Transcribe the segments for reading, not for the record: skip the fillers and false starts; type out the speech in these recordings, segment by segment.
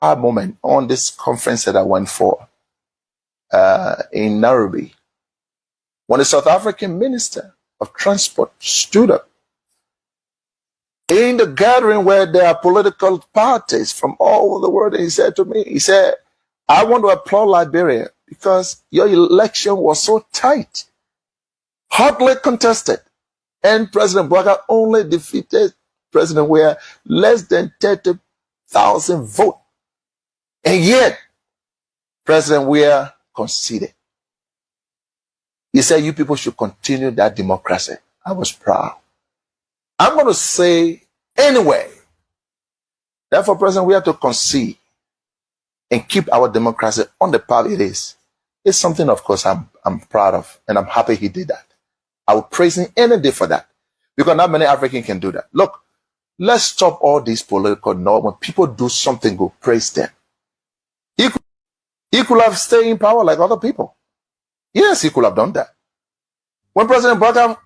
moment on this conference that I went for in Nairobi, when the South African Minister of Transport stood up in the gathering where there are political parties from all over the world, and he said to me, he said, I want to applaud Liberia because your election was so tight, hotly contested, and President Boakai only defeated President Weah less than 30,000 votes. And yet, President Weah conceded. He said, you people should continue that democracy. I was proud. I'm going to say anyway, therefore, President, we have to concede and keep our democracy on the path it is. It's something, of course, I'm proud of, and I'm happy he did that. I will praise him any day for that, because not many Africans can do that. Look, let's stop all these political noise. When people do something good, praise them. He could have stayed in power like other people. Yes, he could have done that. When President Boakai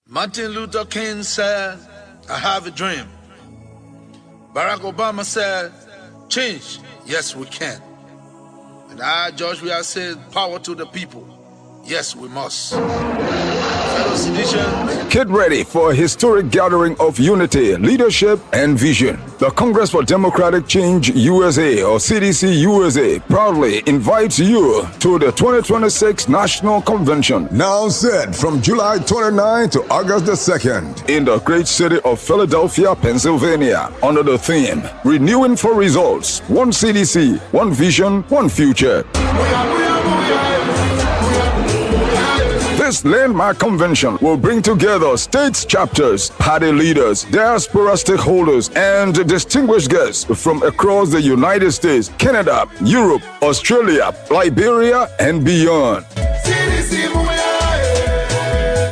Martin Luther King said, I have a dream. Barack Obama said, change, yes we can. And I, George, we have said, power to the people. Yes, we must. Fellow citizens, get ready for a historic gathering of unity, leadership, and vision. The Congress for Democratic Change USA, or CDC USA, proudly invites you to the 2026 National Convention, now set from July 29 to August the 2nd, in the great city of Philadelphia, Pennsylvania, under the theme, Renewing for Results, One CDC, One Vision, One Future. This landmark convention will bring together states chapters, party leaders, diaspora stakeholders, and distinguished guests from across the United States, Canada, Europe, Australia, Liberia, and beyond.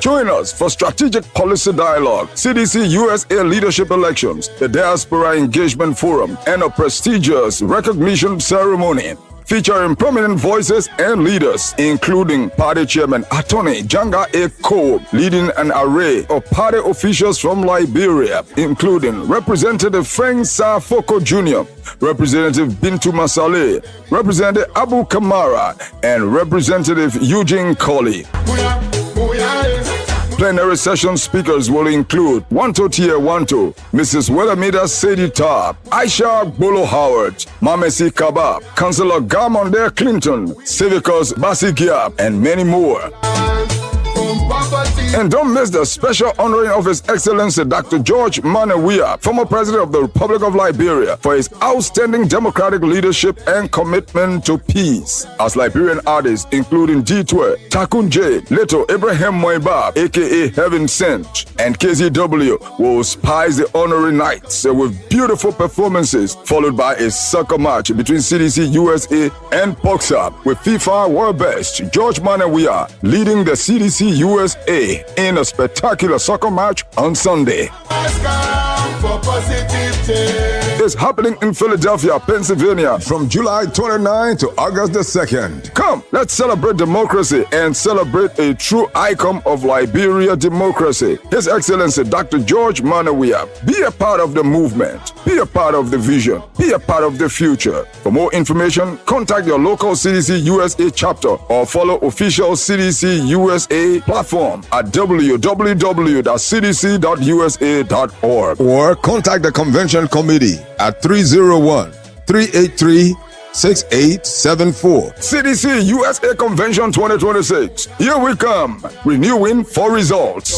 Join us for strategic policy dialogue, CDC USA leadership elections, the Diaspora Engagement Forum, and a prestigious recognition ceremony, featuring prominent voices and leaders, including Party Chairman Attorney Janga A. Cole, leading an array of party officials from Liberia, including Representative Frank Safoko Jr., Representative Bintu Masale, Representative Abu Kamara, and Representative Eugene Colley. Plenary session speakers will include Wanto Tie Wanto, Mrs. Welamida Sedita, Aisha Bolo Howard, Mamesi Kaba, Councillor Gamonde Clinton, Civicus Basigia, and many more. And don't miss the special honoring of His Excellency Dr. George Manawia, former President of the Republic of Liberia, for his outstanding democratic leadership and commitment to peace. As Liberian artists, including D12, Takun J, Leto Abraham Moiba, aka Heaven Sent, and KZW, will spice the honoring nights with beautiful performances, followed by a soccer match between CDC USA and Boxer, with FIFA World Best George Manawia leading the CDC USA in a spectacular soccer match on Sunday. It's happening in Philadelphia, Pennsylvania from July 29 to August the 2nd. Come, let's celebrate democracy and celebrate a true icon of Liberia democracy, His Excellency Dr. George Manawia. Be a part of the movement, be a part of the vision, be a part of the future. For more information, contact your local CDC USA chapter or follow official CDC USA platform at www.cdc.usa.org or contact the convention committee at 301-383-6874. CDC USA Convention 2026. Here we come, renewing for results.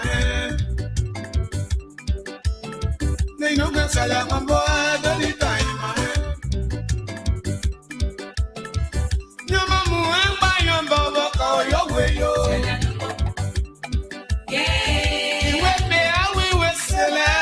hand. They no can sell out my boy, don't it time in my hand. Your mama and buy your baba, call your way, yo. Yeah. You went me, I will sell out.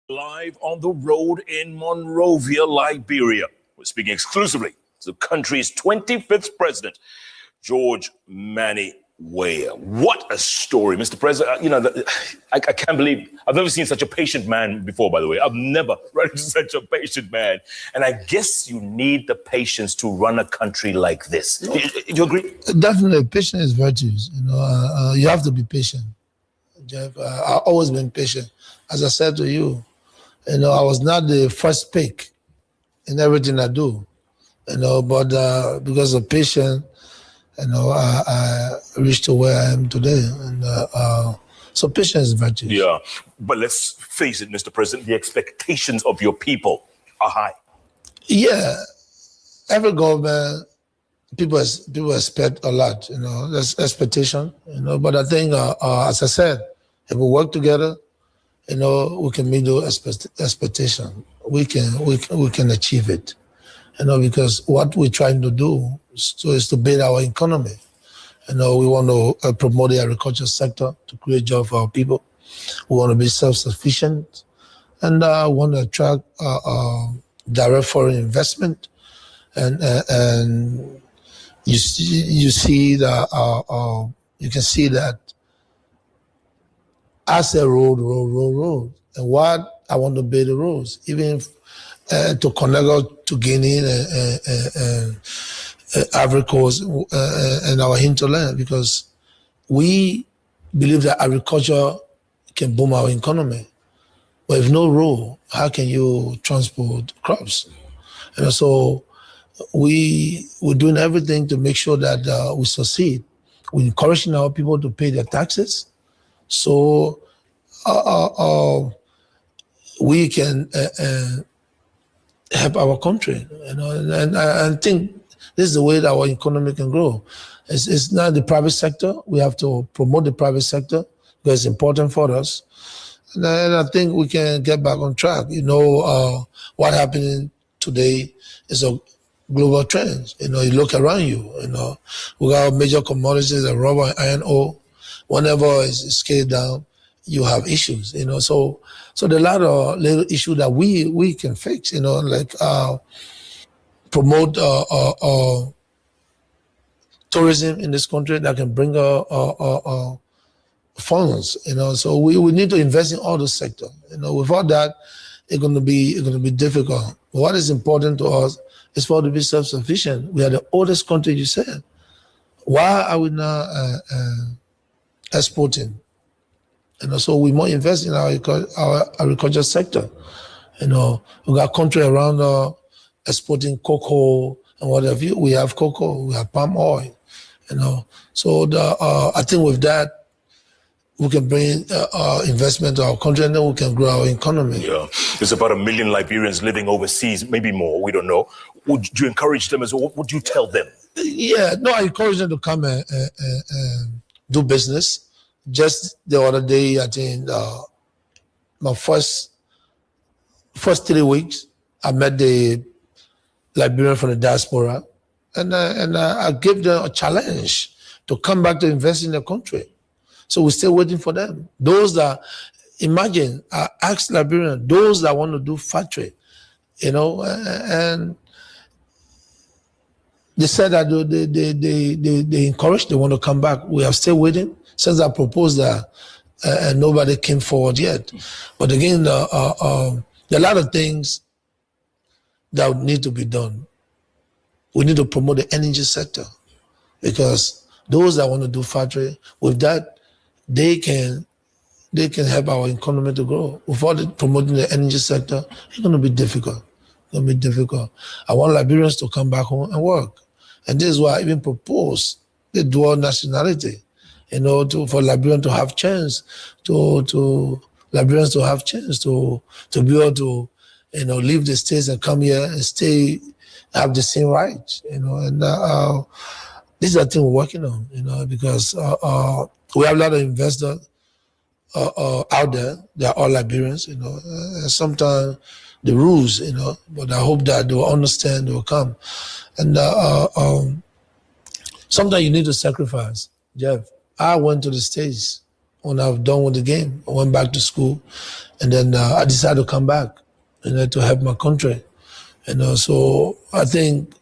Live on the road in Monrovia, Liberia. We're speaking exclusively to the country's 25th president, George Manny Weah. What a story, Mr. President. I can't believe I've never seen such a patient man before, by the way. I've never run into such a patient man. And I guess you need the patience to run a country like this. Do you agree? Definitely, patience is virtues. You have to be patient, Jeff. I've always been patient. As I said to you, I was not the first pick in everything I do, but because of patience, I reached to where I am today. So patience is virtue. Yeah, but let's face it, Mr. President, the expectations of your people are high. Yeah, every government, people expect a lot, there's expectation, but I think, as I said, if we work together, we can meet those expectations. We can achieve it, because what we're trying to do is to build our economy. We want to promote the agriculture sector to create jobs for our people. We want to be self-sufficient, and want to attract direct foreign investment. And you see that you can see that I say road. And what I want to build the roads, even to connect us to Guinea and Ivory Coast and our hinterland, because we believe that agriculture can boom our economy. But if no road, how can you transport crops? So we're doing everything to make sure that we succeed. We're encouraging our people to pay their taxes, so we can help our country. And I think this is the way that our economy can grow. It's not the private sector. We have to promote the private sector because it's important for us. And I think we can get back on track. What happening today is a global trend. You look around you, we got major commodities like rubber and iron ore. Whenever it's scaled down, you have issues, So there are a lot of little issues that we can fix, like promote tourism in this country that can bring funds, So we need to invest in all those sectors. Without that, it's gonna be difficult. What is important to us is for us to be self-sufficient. We are the oldest country, you said. Why are we not exporting? So we must invest in our agriculture sector. We got country around exporting cocoa and whatever. We have cocoa, we have palm oil. So I think with that, we can bring investment to our country, and then we can grow our economy. Yeah, there's about 1 million Liberians living overseas, maybe more, we don't know. Would you encourage them as well? What would you tell them? Yeah, no, I encourage them to come and do business. Just the other day, I think my first 3 weeks, I met the Liberian from the diaspora, and I gave them a challenge to come back to invest in the country. So we're still waiting for them. Those that, imagine, I asked Liberian, those that want to do factory, and they said that they encourage, they want to come back. We are still waiting. Since I proposed that, and nobody came forward yet. But again, there are a lot of things that need to be done. We need to promote the energy sector, because those that want to do factory, with that, they can help our economy to grow. Without promoting the energy sector, it's going to be difficult. It's going to be difficult. I want Liberians to come back home and work. And this is why I even propose the dual nationality, for Liberians to have chance, Liberians to have chance to be able to, leave the States and come here and stay, have the same rights, and these are things we're working on, because we have a lot of investors out there. They are all Liberians, and sometimes the rules, but I hope that they will understand, they will come. And sometimes you need to sacrifice, Jeff. I went to the States when I was done with the game. I went back to school, and then I decided to come back, to help my country. So I think,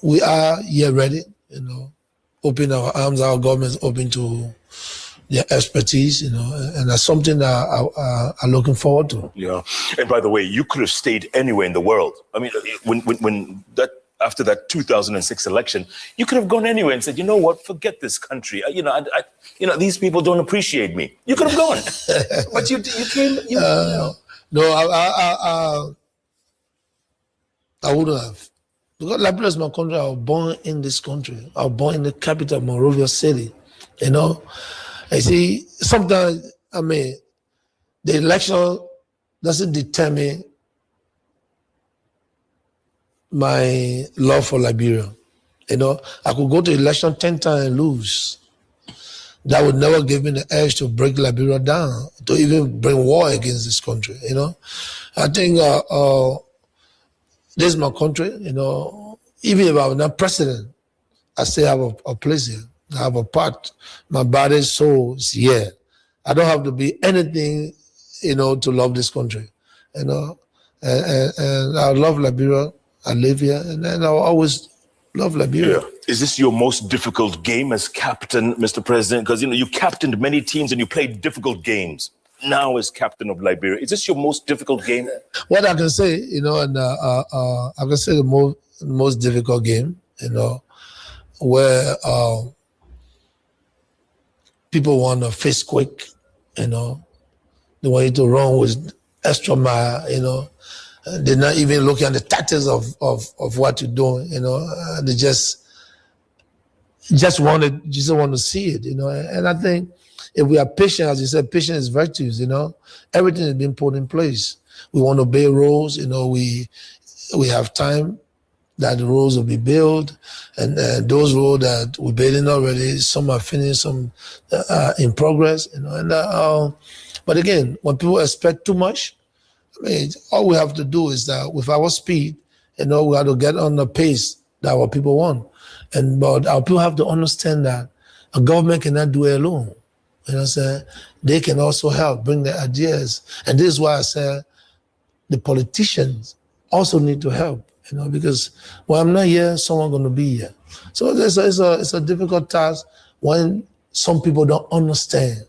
we are here ready, open our arms, our government is open to their expertise, and that's something that I'm looking forward to. Yeah, and by the way, you could have stayed anywhere in the world. I mean, when that, after that 2006 election, you could have gone anywhere and said, you know what, forget this country. These people don't appreciate me. You could have gone, but you came. No, I wouldn't have. Because Liberia is my country. I was born in this country. I was born in the capital, Monrovia City. I see, sometimes, the election doesn't determine my love for Liberia. I could go to election 10 times and lose. That would never give me the urge to break Liberia down, to even bring war against this country, I think this is my country, even if I'm not president, I still have a place here. I have a part. My body, soul is here. I don't have to be anything, to love this country, and I love Liberia. I live here, and I'll always love Liberia. Yeah. Is this your most difficult game as captain, Mr. President? Because, you captained many teams and you played difficult games. Now as captain of Liberia, is this your most difficult game? What I can say, and I can say the most difficult game, where people want to face quick, they want you to run with extra mile, they're not even looking at the tactics of what you're doing, they just want to see it, and I think if we are patient, as you said, patience is virtues, everything has been put in place. We want to obey rules, we have time that the rules will be built, and those rules that we're building already, some are finished, some in progress, but again, when people expect too much, all we have to do is that with our speed, we have to get on the pace that our people want. But our people have to understand that a government cannot do it alone. They can also help bring their ideas. And this is why I said the politicians also need to help, because when I'm not here, someone's going to be here. So it's a difficult task when some people don't understand,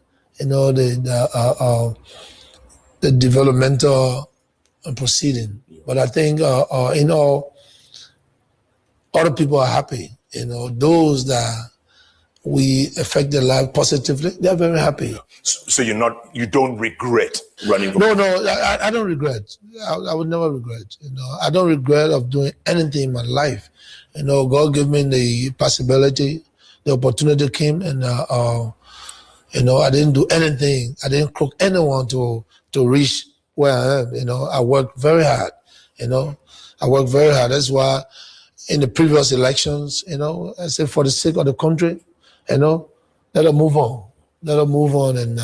the developmental proceeding. But I think, other people are happy. Those that we affect their life positively, they're very happy. So you don't regret running? No, I don't regret. I would never regret. I don't regret of doing anything in my life. God gave me the possibility, the opportunity came, and You know, I didn't do anything. I didn't crook anyone to reach where I am. You know, I worked very hard. You know, I worked very hard. That's why in the previous elections, you know, I said for the sake of the country, you know, let us move on. Let us move on, and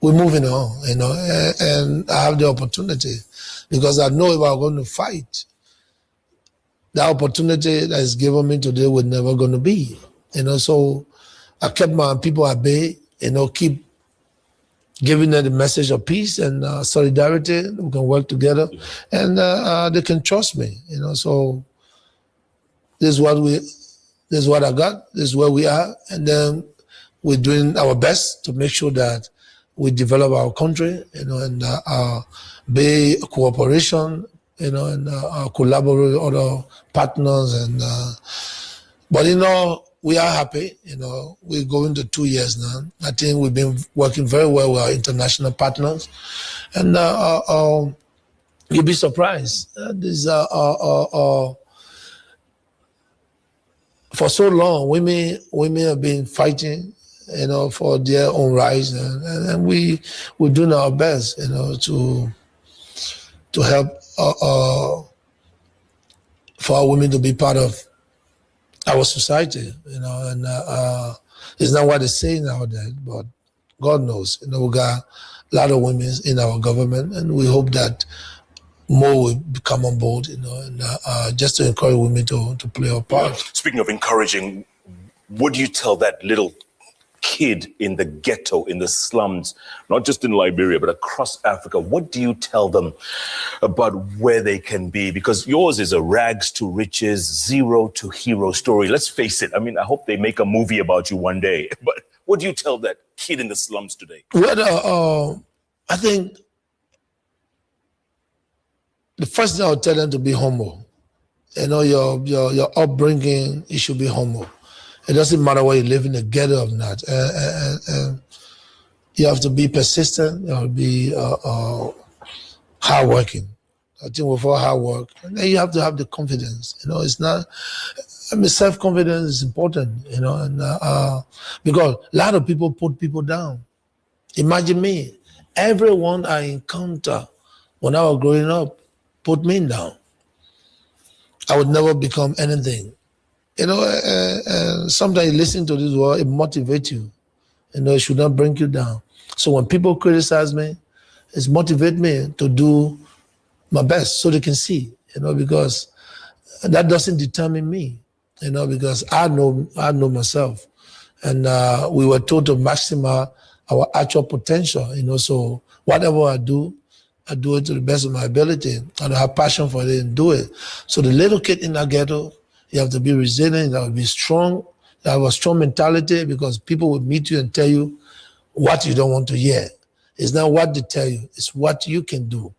we're moving on, you know, and I have the opportunity because I know if I'm going to fight, the opportunity that is given me today would never going to be, you know. So I kept my people at bay, you know, keep giving them the message of peace and solidarity. We can work together, and they can trust me, you know. So this is what I got. This is where we are, and then we're doing our best to make sure that we develop our country, you know, and be cooperation, you know, and collaborate with other partners. And but you know, we are happy. You know, we're going to 2 years now. I think we've been working very well with our international partners, and you'll be surprised. For so long, women have been fighting, you know, for their own rights, and we're doing our best, you know, to help for our women to be part of our society, you know, and it's not what they say nowadays, but God knows, you know, we got a lot of women in our government, and we hope that more will come on board, you know, and just to encourage women to play a part. Speaking of encouraging, what do you tell that little kid in the ghetto, in the slums, not just in Liberia, but across Africa? What do you tell them about where they can be? Because yours is a rags to riches, zero to hero story. Let's face it. I mean, I hope they make a movie about you one day. But what do you tell that kid in the slums today? Well, I think the first thing I would tell them to be humble. You know, your upbringing, it should be humble. It doesn't matter where you live in the ghetto or not. You have to be persistent. You have to be hardworking. I think without hard work, and then you have to have the confidence. You know, it's not. I mean, self-confidence is important. You know, and because a lot of people put people down. Imagine me. Everyone I encounter when I was growing up put me down. I would never become anything. You know, sometimes you listen to this word, it motivates you. You know, it should not bring you down. So when people criticize me, it motivates me to do my best so they can see, you know, because that doesn't determine me, you know, because I know myself. And we were told to maximize our actual potential, you know, so whatever I do it to the best of my ability. And I have passion for it and do it. So the little kid in the ghetto, you have to be resilient, you have to be strong, you have a strong mentality, because people will meet you and tell you what you don't want to hear. It's not what they tell you, it's what you can do.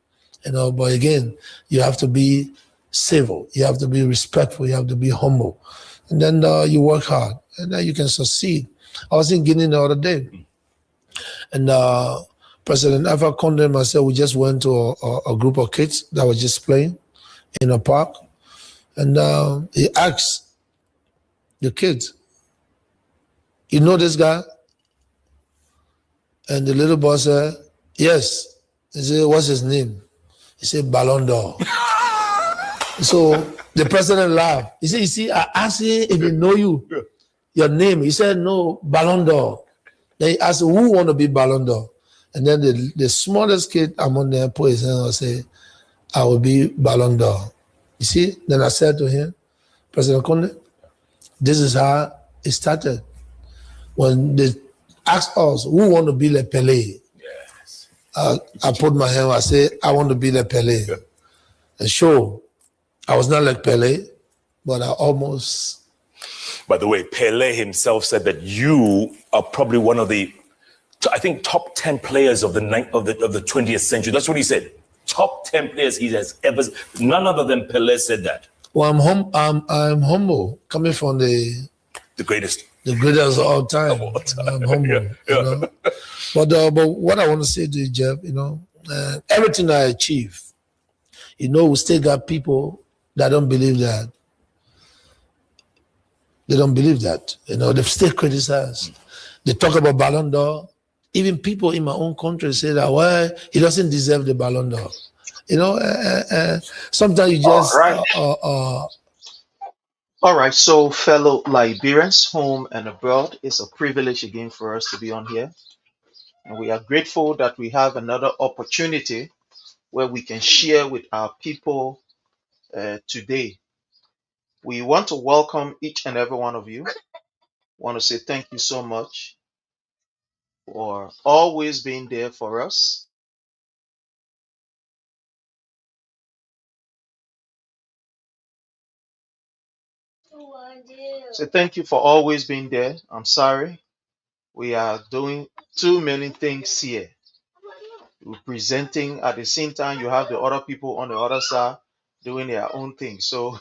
You know, but again, you have to be civil, you have to be respectful, you have to be humble. And then you work hard, and then you can succeed. I was in Guinea the other day, and President Alpha Condé and myself, we just went to a group of kids that were just playing in a park. And he asked the kids, you know this guy? And the little boy said, yes. He said, what's his name? He said, Ballon d'Or. So the president laughed. He said, you see, I asked him if he know you, your name. He said, no, Ballon d'Or. Then he asked, who want to be Ballon d'Or? And then the smallest kid among them put his hand and say, I will be Ballon d'Or. You see, then I said to him, President Condé, this is how it started. When they asked us, who want to be like Pelé? Yes. I put my hand, I said, I want to be like Pelé. Yeah. And sure, I was not like Pelé, but I almost. By the way, Pelé himself said that you are probably one of the, I think, top 10 players of the 20th century. That's what he said. Top 10 players he has ever. None other than Pelé said that. Well, I'm humble, coming from the greatest of all time. I'm humble. Yeah. You know? But what I want to say to you, Jeff, you know, everything I achieve, you know, we still got people that don't believe that. They don't believe that. You know, they still criticize. They talk about Ballon d'Or. Even people in my own country say that, well, he doesn't deserve the Ballon d'Or. You know, sometimes you just All right, so fellow Liberians, home and abroad, it's a privilege again for us to be on here. And we are grateful that we have another opportunity where we can share with our people today. We want to welcome each and every one of you. Want to say thank you so much for always being there for us. So thank you for always being there. I'm sorry. We are doing too many things here. We're presenting at the same time. You have the other people on the other side doing their own thing. So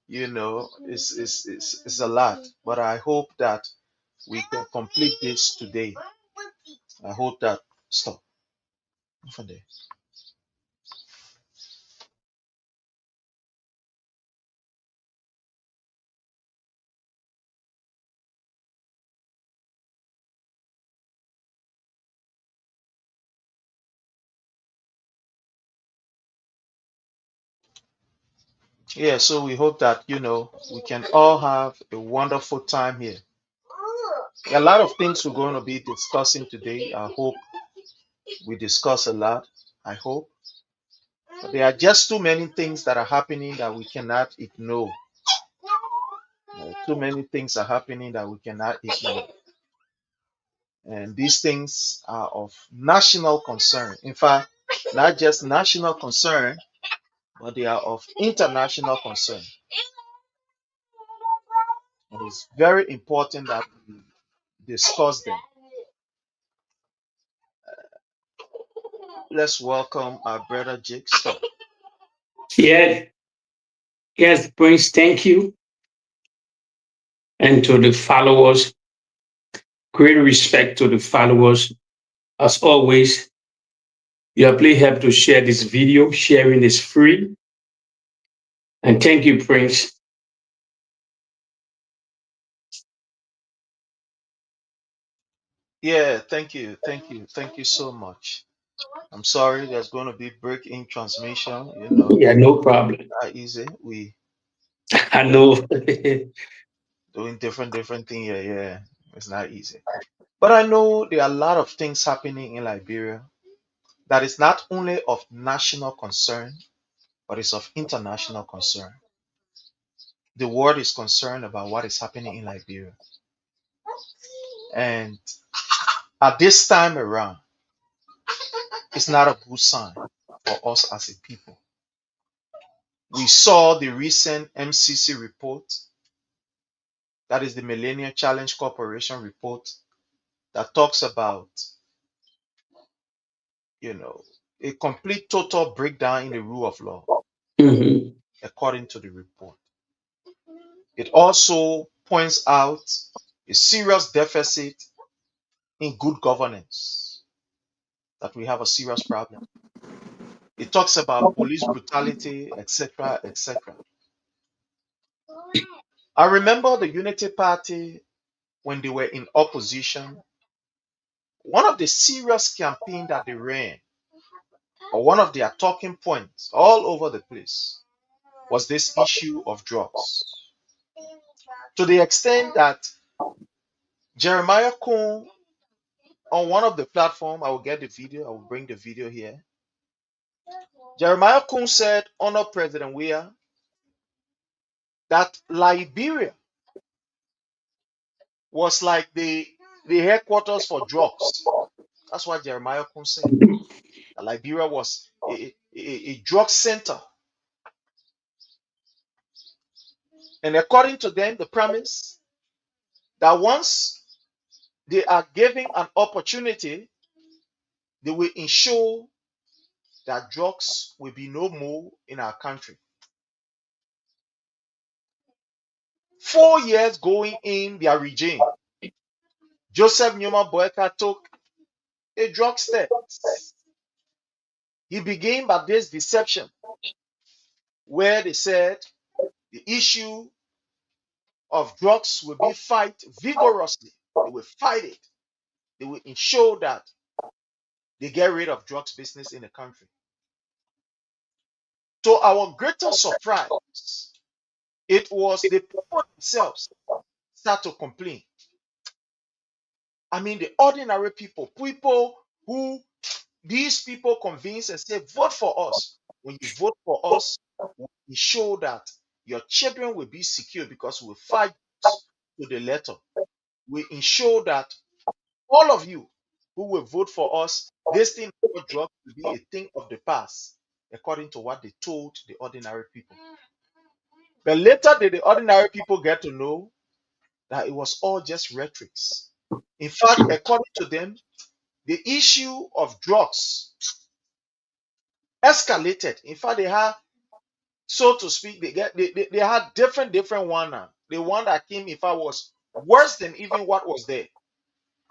it's a lot. But I hope that we can complete this today. I hope that stop. From there. Yeah, so we hope that we can all have a wonderful time here. A lot of things we're going to be discussing today. I hope we discuss a lot. I hope. But there are just too many things that are happening that we cannot ignore. Too many things are happening that we cannot ignore. And these things are of national concern. In fact, not just national concern, but they are of international concern. And it's very important that we discuss them. Let's welcome our brother Jake. Stop. Yes, yes, Prince, thank you. And to the followers, great respect to the followers. As always, you have please help to share this video. Sharing is free. And thank you, Prince. Yeah, thank you, thank you so much. I'm sorry, there's going to be break in transmission. Yeah, no problem. Not easy. We I you know know. doing different thing here. Yeah, it's not easy. But I know there are a lot of things happening in Liberia that is not only of national concern, but it's of international concern. The world is concerned about what is happening in Liberia, and at this time around, it's not a good sign for us as a people. We saw the recent MCC report, that is the Millennium Challenge Corporation report, that talks about, you know, a complete total breakdown in the rule of law, Mhm. according to the report. It also points out a serious deficit in good governance, that we have a serious problem. It talks about police brutality, etc., etc. I remember the Unity Party when they were in opposition. One of the serious campaign that they ran, or one of their talking points all over the place, was this issue of drugs. To the extent that Jeremiah Kuhn, on one of the platform, I will get the video, I will bring the video here. Jeremiah Kuhn said, Honor President Weah, that Liberia was like the headquarters for drugs. That's what Jeremiah Kuhn said. That Liberia was a drug center. And according to them, the premise that once they are given an opportunity, they will ensure that drugs will be no more in our country. 4 years going in their regime, Joseph Newman Boakai took a drug step. He began by this deception where they said the issue of drugs will be fight vigorously. They will fight it. They will ensure that they get rid of drugs business in the country. To our greatest surprise, it was the people themselves start to complain. I mean, the ordinary people who these people convince and say, vote for us. When you vote for us, we show that your children will be secure because we fight to the letter. We ensure that all of you who will vote for us, this thing about drugs will be a thing of the past, according to what they told the ordinary people. But later did the ordinary people get to know that it was all just rhetorics. In fact, according to them, the issue of drugs escalated. In fact, they had, so to speak, they had different one now. The one that came, in fact, was worse than even what was there,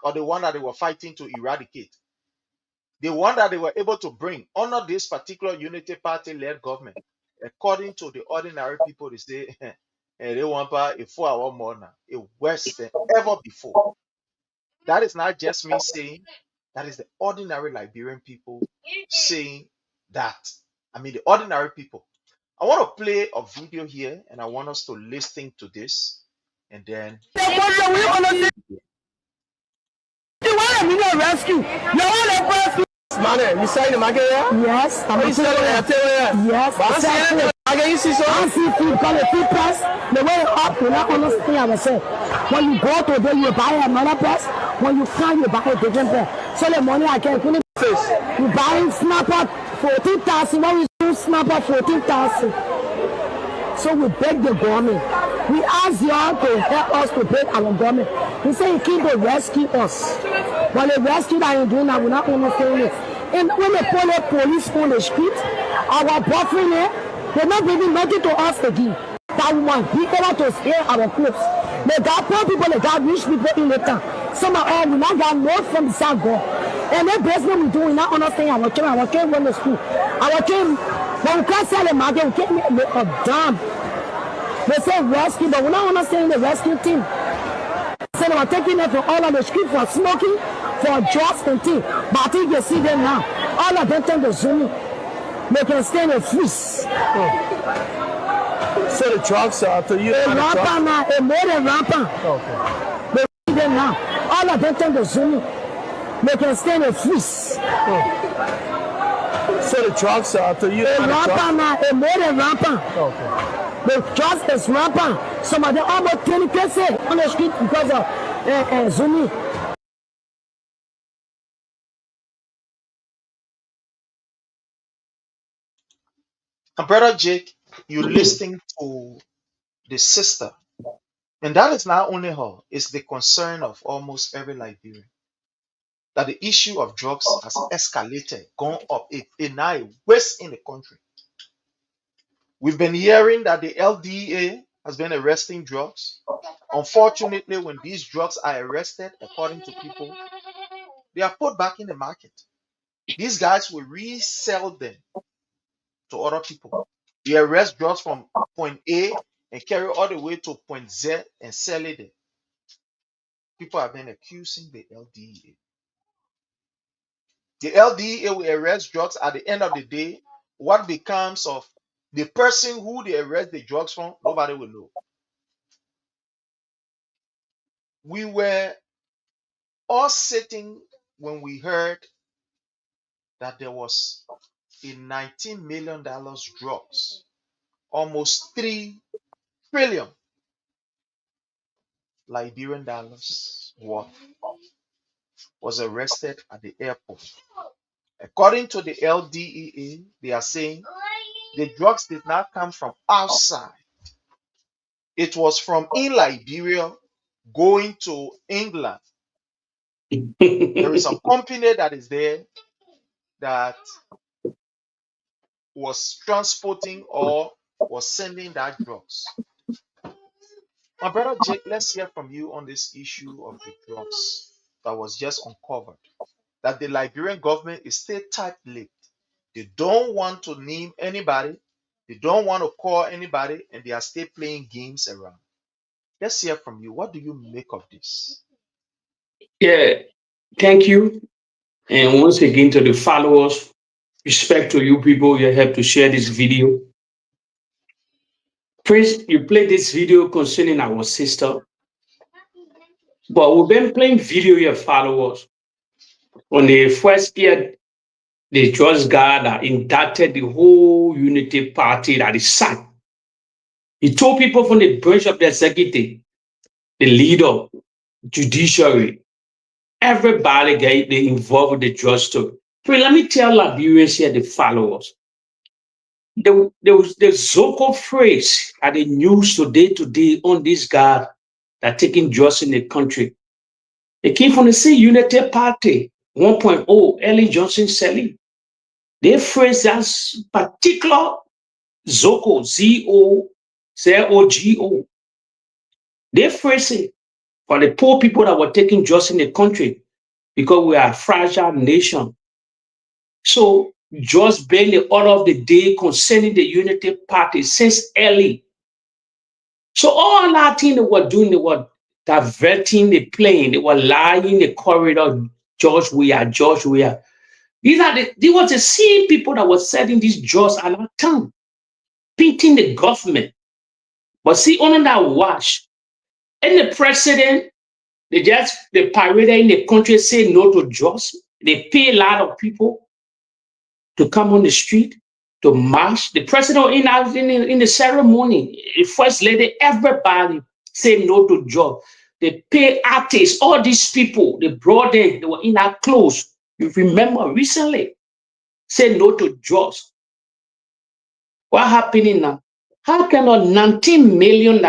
or the one that they were fighting to eradicate. The one that they were able to bring under this particular unity party-led government, according to the ordinary people, they say they want a 4 hour more now, a worse than ever before. That is not just me saying, that is the ordinary Liberian people saying that. I mean, the ordinary people. I want to play a video here and I want us to listen to this and then. Rescue. You say the market? Yes. I'm saying yes. I see food called a food press. The way up, you not understand ourselves. When you go to there, you buy another press. When you come, you buy a different press. So the money I can put in face. You buy snapper 14,000. When you do snapper 14,000. So we beg the government. We ask y'all to help us to beg our government. We say you keep to rescue us. When they rescue that you're doing that, we're not understanding it. And when they pull the police on the street, our boyfriend there, they're not bringing nothing to us again. That woman, he able to steal our clothes. They got poor people, they got rich people in the town. Some of all, we not got no from the South God. And that basement we do, we not understand our children run to school. Our children, when we can't sell the market, we can't make a damn. They say rescue, but we not understanding the rescue team. So they were taking them from all on the street for smoking, for drugs and things. But I think you see them now. All of them turn to Zoom. They can stay in the freeze. So the drugs are to you? A rapper now, a more than rapper. Okay. They see them now. All of them turn to Zoom. They can stay in the freeze. So the drugs are to you? A rapper now, a more than rapper. Okay. The drugs is rapper. Some of them almost 20 cases on the street because of Zuni. And Brother Jake, you're listening to the sister. And that is not only her, it's the concern of almost every Liberian. That the issue of drugs has escalated, gone up. It now worse in the country. We've been hearing that the LDA has been arresting drugs. Unfortunately, when these drugs are arrested, according to people, they are put back in the market. These guys will resell them to other people. They arrest drugs from point A and carry all the way to point Z and sell it there. People have been accusing the LDA. The LDA will arrest drugs. At the end of the day, what becomes of the person who they arrest the drugs from, nobody will know. We were all sitting when we heard that there was a $19 million drugs, almost 3 trillion Liberian dollars worth, was arrested at the airport. According to the LDEA, they are saying the drugs did not come from outside. It was from in Liberia going to England. There is a company that is there that was transporting or was sending that drugs. My brother Jake, let's hear from you on this issue of the drugs that was just uncovered. That the Liberian government is still tight-lipped. They don't want to name anybody. They don't want to call anybody, and they are still playing games around. Let's hear from you. What do you make of this? Yeah, thank you. And once again to the followers, respect to you people, you have to share this video. Prince, you played this video concerning our sister, but we've been playing video your followers. On the first year, the just God that indicted the whole unity party that is sacked. He told people from the branch of the executive, the leader, judiciary, everybody get they involved with the judge story. So let me tell Liberians here, the followers. There was the Zoko phrase at the news today on this guy that taking drugs in the country. It came from the same Unity Party 1.0, Ellen Johnson Sally. They phrase that particular Zoko, Z-O-C-O-G-O. They phrase it for the poor people that were taking drugs in the country because we are a fragile nation. So just being the order of the day concerning the Unity Party since early. So all that thing they were doing, they were diverting the plane, they were lying in the corridor, George we are. These were the same people that were selling these drugs at that time, painting the government. But see, under that wash, and the president, they paraded in the country, say no to drugs. They pay a lot of people to come on the street to march. The president in the ceremony, the first lady, everybody say no to drugs. They pay artists, all these people, they brought them, they were in our clothes. You remember recently, say no to drugs. What happening now? How can a $19 million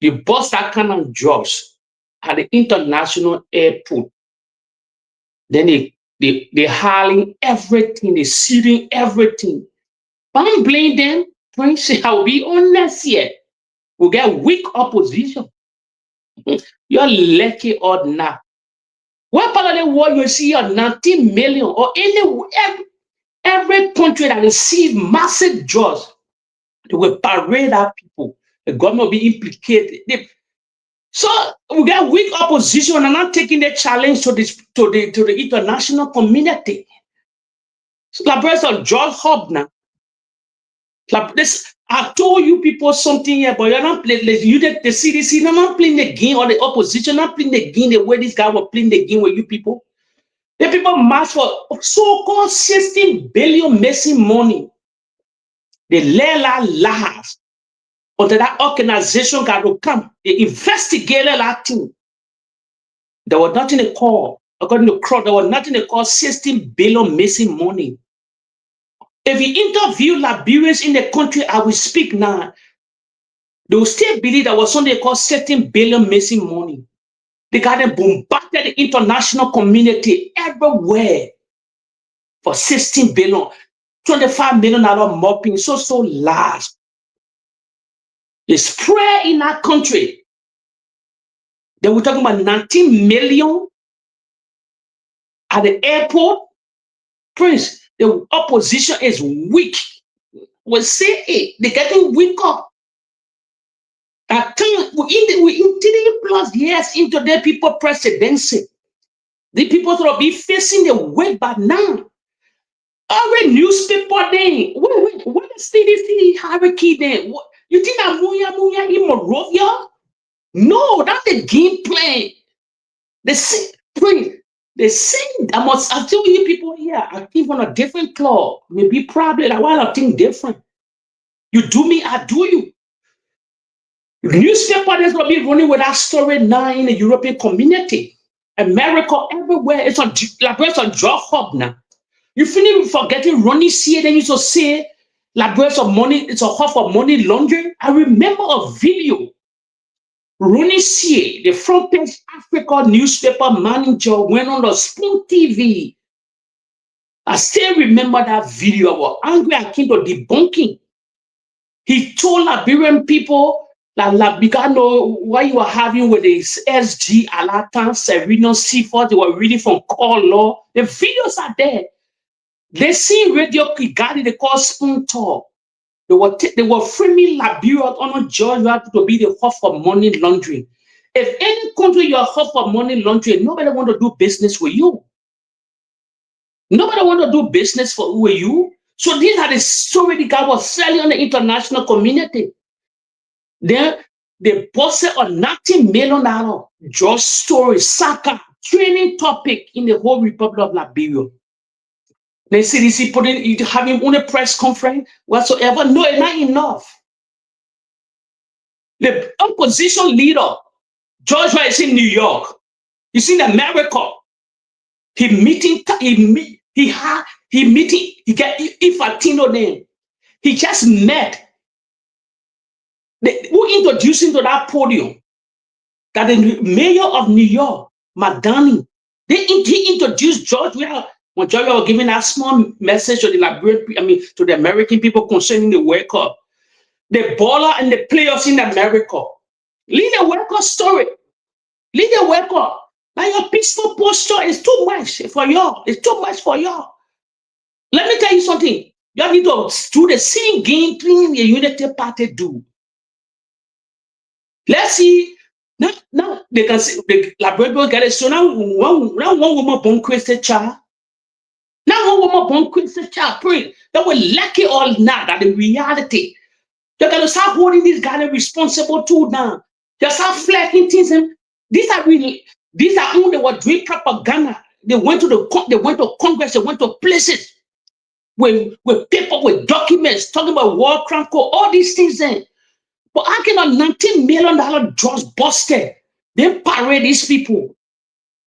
you bust that kind of drugs at the international airport? Then they hauling everything, they sealing everything. But I don't blame them. Prince, I'll be honest here. We get weak opposition. You're lucky or not. What part of the world you see a 19 million or every country that receive massive drugs, they will parade our people. The government will be implicated. So we get weak opposition and not taking the challenge to the international community. So the person George Hub now. Like this, I told you people something here, but you're not playing. You the CDC, you're not playing the game, or the opposition, not playing the game the way this guy was playing the game with you people. The people march for so-called 16 billion missing money. They lay lies until that organization got to come. They investigated that thing. There was nothing they call, according to Crow, there was nothing they call 16 billion missing money. If you interview Liberians in the country, I will speak now. They will still believe there was something called 17 billion missing money. They got them bombarded the international community everywhere for 16 billion, $25 million mopping, so large. It's spread in our country. Then we're talking about 19 million at the airport. Prince, the opposition is weak. We say it, they're getting weaker. At time we in 3+ years into the people presidency. The people will be facing the weight by now. Every newspaper then, what is CDC hierarchy then? You think that Muya in Morovia? No, that's the game plan. The same, I must I tell you people here, I think on a different club, maybe probably like why I think different. You do me, I do you. Newspapers will be running with that story now in the European community. America, everywhere. It's a drug hub now. You finish forgetting Ronnie C. Then you to say Liberians of money, it's a hub for money laundering. I remember a video. Ronnie C., the front page Africa newspaper manager, went on the Spoon TV. I still remember that video. I was angry. I came to debunking. He told Liberian people that because know what you were having with the SG, Alatan, Sereno, C4, they were reading from Call Law. The videos are there. They see Radio Kigali, they call Spoon Talk. They were framing Liberia on Georgia to be the hub for money laundering. If any country you're hot for money laundering, nobody want to do business with you. Nobody want to do business with you. So these are the story the guy was selling on the international community. Then they posted a $90 million just story, soccer, training topic in the whole Republic of Liberia. The CDC putting having on a press conference whatsoever. No, it's not enough. The opposition leader, George is in New York. He's in America. He meeting. He get Ifatino name. He just met. Who introduced him to that podium? That the mayor of New York, Madani, he introduced George. When George was giving that small message to the Liberian, to the American people concerning the World Cup, the baller and the players in America. Lead the World Cup story. Lead the World Cup. Now your peaceful posture is too much for y'all. It's too much for y'all. Let me tell you something. You need to do the same game thing the Unity Party do. Let's see. Now they can see the Liberia get it. So now one woman born Christian child. Now one woman born Christian child. Pray that we lack it all now. That the reality. They're gonna start holding these guys responsible too now. They start flagging things. These are who they were doing propaganda. They went to Congress. They went to places with people with documents talking about war crime code, all these things. Then, but how can a $19 million just busted? They parade these people.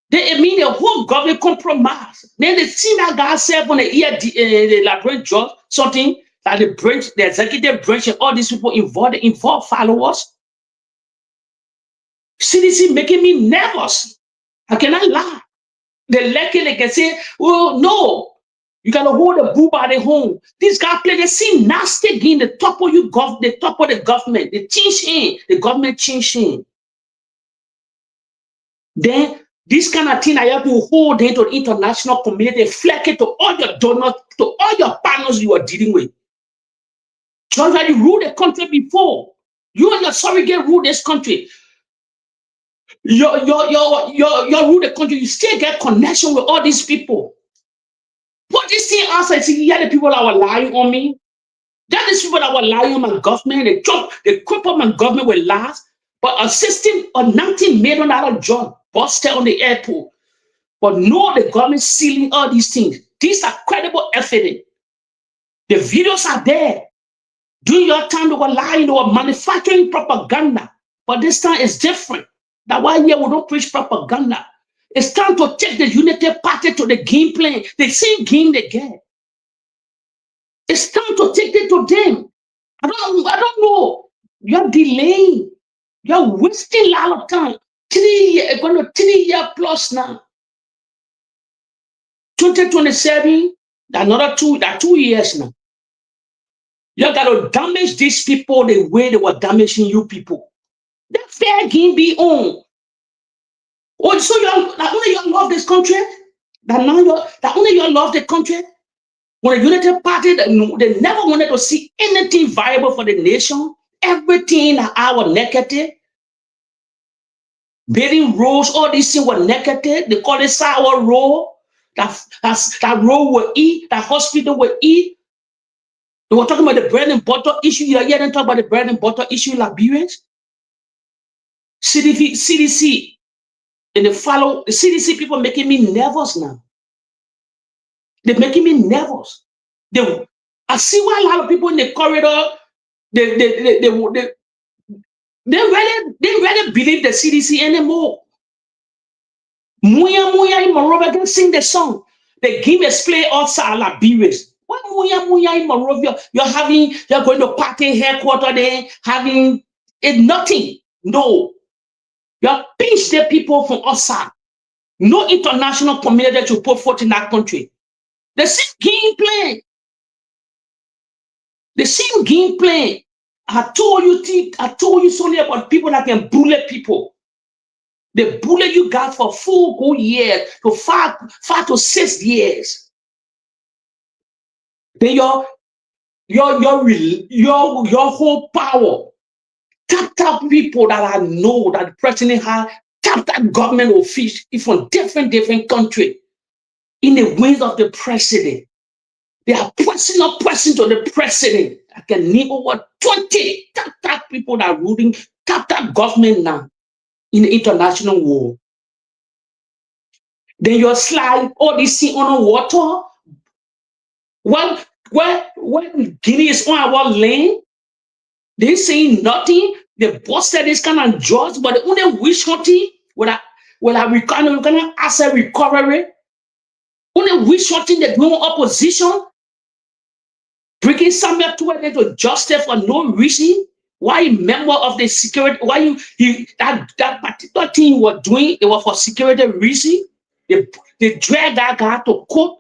They mean the whole government compromise. Then they see that guy said on the Liberian judge something that the executive branch, and all these people involved followers. CDC making me nervous. I cannot lie. They can say, "Oh no, you gotta hold the boo by the home." This guy play the same nasty game. The top of the top of the government. They change him. The government change him. Then this kind of thing I have to hold into the international community, fleck it to all your donors, to all your partners you are dealing with. Georgia, you ruled the country before. You and your surrogate rule this country. You rule the country. You still get connection with all these people. Put this thing outside. See, yeah, the people that were lying on me. That is people that were lying on my government. They crippled my government with lies. But assisting a $19 million job busted on the airport. But no, the government sealing all these things. These are credible evidence. The videos are there. During your time, they were lying, they were manufacturing propaganda. But this time it's different. That's why here we don't preach propaganda. It's time to take the Unity Party to the game plan. The same game they get. It's time to take it to them. I don't know. You're delaying. You're wasting a lot of time. 3 years plus now. 2027, another 2 years now. You got to damage these people the way they were damaging you people. That fair game be on. Oh, so that only you love this country? That only you love the country? When the Unity Party, they never wanted to see anything viable for the nation. Everything our negative. Building roads, all these things were negative. They call it sour road. That road will eat, that hospital will eat. They were talking about the bread and butter issue. You hear them talk about the bread and butter issue in Liberians? CDC, and the CDC people making me nervous now. They're making me nervous. I see why a lot of people in the corridor, they really believe the CDC anymore. Muya in Monrovia can sing the song. They give us play outside Liberians. What Muya in Monrovia? You're going to party headquarters there, having it nothing. No. You pinch the people from outside. No international community to put forth in that country. The same game plan. The same game plan. I told you something about people that can bully people. They bully you guys for 4 good years to 5 to 6 years. Then your whole power top people that I know that the president had, top government officials from different countries in the wings of the president. They are pressing to the president. I can name over 20 top people that are ruling top government now in the international world. Then you slide all this thing on the water. When Guinea is on our land, they saying nothing. They busted this kind of judge, but the only wish hunting, we can ask a recovery. Only wish hunting the no opposition, bringing somebody to justice for no reason. Why member of the security? Why that particular thing you were doing? It was for security reason. They dragged that guy to court.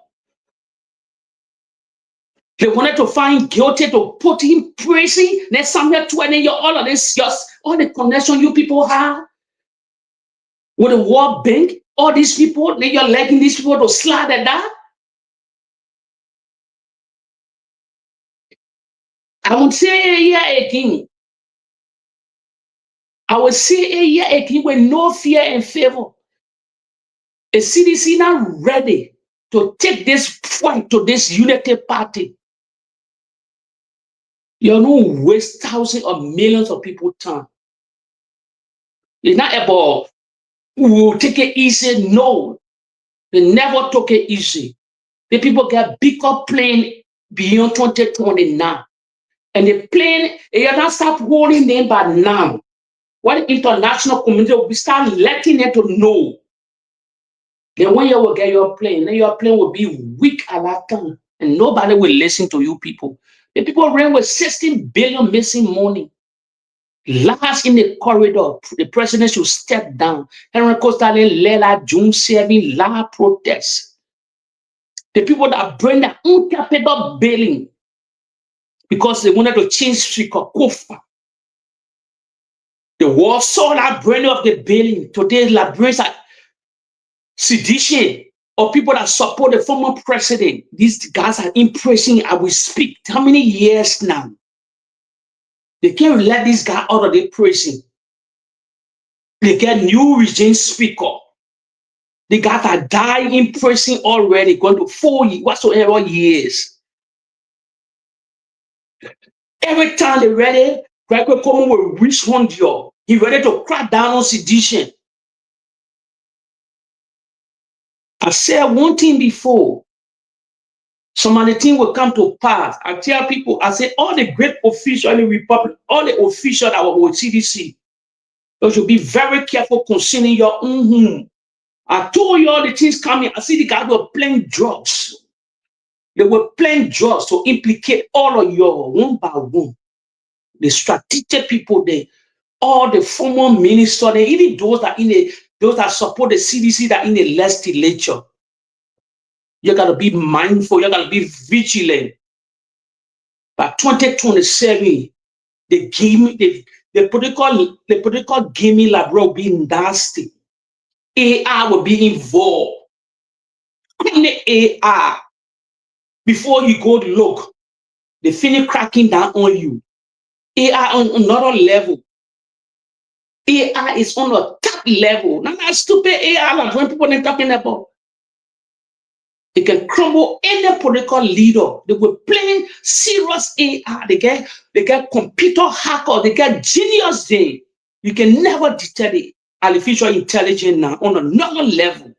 They wanted to find guilty to put him in prison. Then somewhere 20 years, all of this, just all the connection you people have with the World Bank, all these people, then you're letting these people to slide at that. I would say a year again. I would say a year again with no fear and favor. A CDC now ready to take this fight to this unity party. You don't waste thousands of millions of people's time. It's not about we'll take it easy. No, they never took it easy. The people get bigger plan beyond 2020 now. And the plan, you don't start holding them by now. What the international community will start letting them to know. Then when you will get your plane, then your plane will be weak at that time. And nobody will listen to you people. The people ran with 16 billion missing money. Last in the corridor, the president should step down. Henry Costa Lela June 7 la protest. The people that bring their own capital bailing because they wanted to change Srika Kofa. The world saw that brain of the bailing. Today, la brains are sedition of people that support the former president. These guys are impressing as we speak. How many years now? They can't let this guy out of the prison. They get new regime speaker. The guys are dying in prison already, going to 4 years, whatsoever years. Every time they're ready, Greg will come with rich hundred. He's ready to crack down on sedition. I said one thing before. Some of the things will come to pass. I tell people, I say all the great officials in the Republic, all the officials that were with CDC, you should be very careful concerning your own home. I told you all the things coming. I see the guys were playing drugs. They were playing drugs to implicate all of you one by one. The strategic people there, all the former ministers, even those that support the CDC that in the legislature. You gotta be mindful, you gotta be vigilant. By 2027, the political gaming lab will be nasty. AI will be involved. In the AI, before you go to look, they finish cracking down on you. AI on another level. AI is on a top level. Not that stupid AI like when people are talking about. It can crumble any political leader. They will play serious AI. They get computer hacker. They get genius there. You can never detect the artificial intelligence now on another level.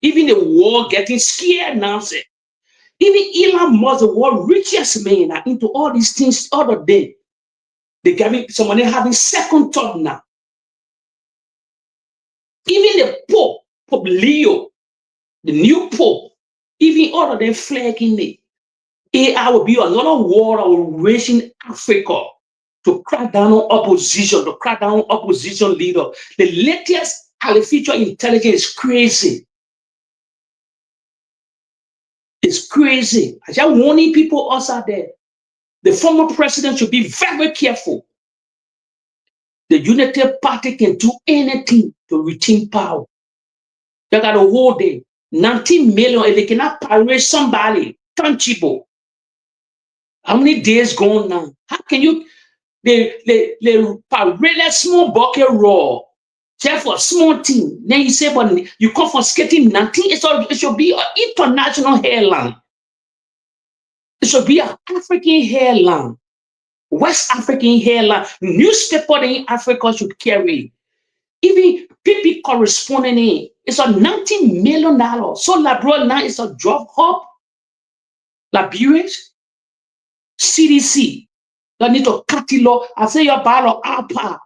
Even the world getting scared now. Say. Even Elon Musk, the world richest man, are into all these things other day. They giving somebody having second thought now. Even the Pope Leo, the new Pope, even all of them flagging it. AI will be another war that will rage in Africa to crack down on opposition, to crack down on opposition leader. The latest artificial intelligence is crazy. It's crazy. I just warning people outside there. The former president should be very careful. The United Party can do anything to retain power. They got a whole day. 19 million, and they cannot parade somebody tangible. How many days gone now? How can you They paraded small bucket raw. Just for small thing. Then you say, but you confiscating nothing. It should be an international airline. It should be an African airline. West African airline. Newspaper in Africa should carry. Even PP corresponding in. It's a $19 million. So Liberia now is a drug hub. Liberia, CDC. They need to catalog. I say your battle Apple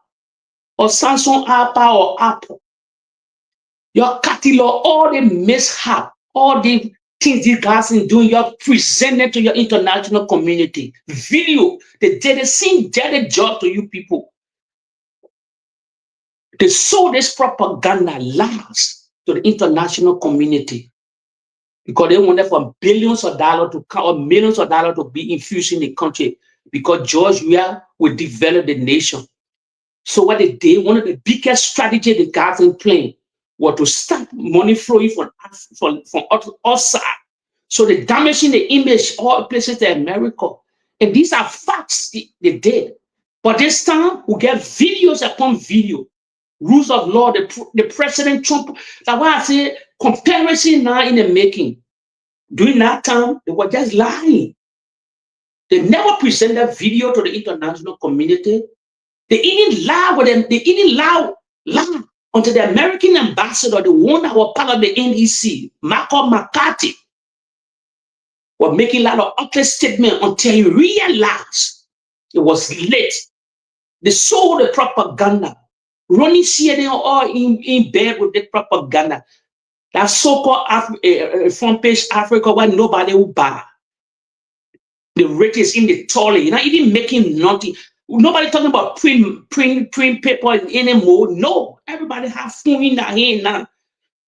or Samsung Apple or Apple. Your catalog, all the mishap, all the things these guys are doing, you're presenting to your international community. Video, they did the same dirty job to you people. They sold this propaganda lies to the international community because they wanted for billions of dollars to come or millions of dollars to be infused in the country because George Weah will develop the nation. So what they did, one of the biggest strategies the guys in playing was to stop money flowing from outside. So they're damaging the image all places in America. And these are facts they did. But this time, we get videos upon video. Rules of law, the President Trump. That's why I say comparison now in the making. During that time, they were just lying. They never presented video to the international community. They even lie with them. They even lie until the American ambassador, the one that was part of the NEC, Malcolm McCarthy, was making a lot of ugly statements until he realized it was late. They sold the propaganda. Running CNN all in bed with the propaganda. That so-called front page Africa where nobody will buy. The rate is in the toilet. You're not even making nothing. Nobody talking about print paper anymore. No, everybody have phone in their hand now.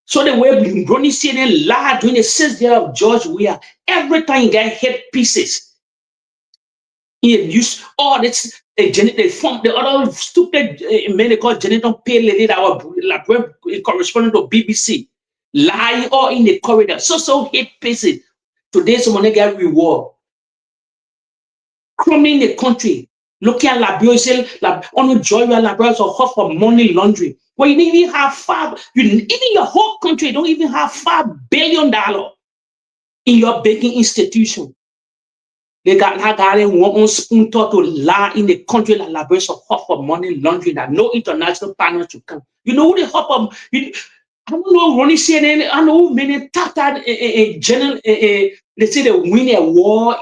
So the way Ronnie CNN lied during the 6th year of George Weah, every time you get hit pieces. He used all this they formed the other stupid medical genital pay lady that was corresponding to BBC. Lie all in the corridor. So hit pieces. Today someone get reward. Crumbling the country. Looking at Liberia, say, on joy Liberia so hot for money laundering. Well, you didn't even have even your whole country don't even have $5 billion in your banking institution. They got one spoon to lie in the country like Liberia so hot for money laundering that no international partner to come. You know who they hop up? I don't know, Ronnie CNN, I know many Tata general, they say they win a war.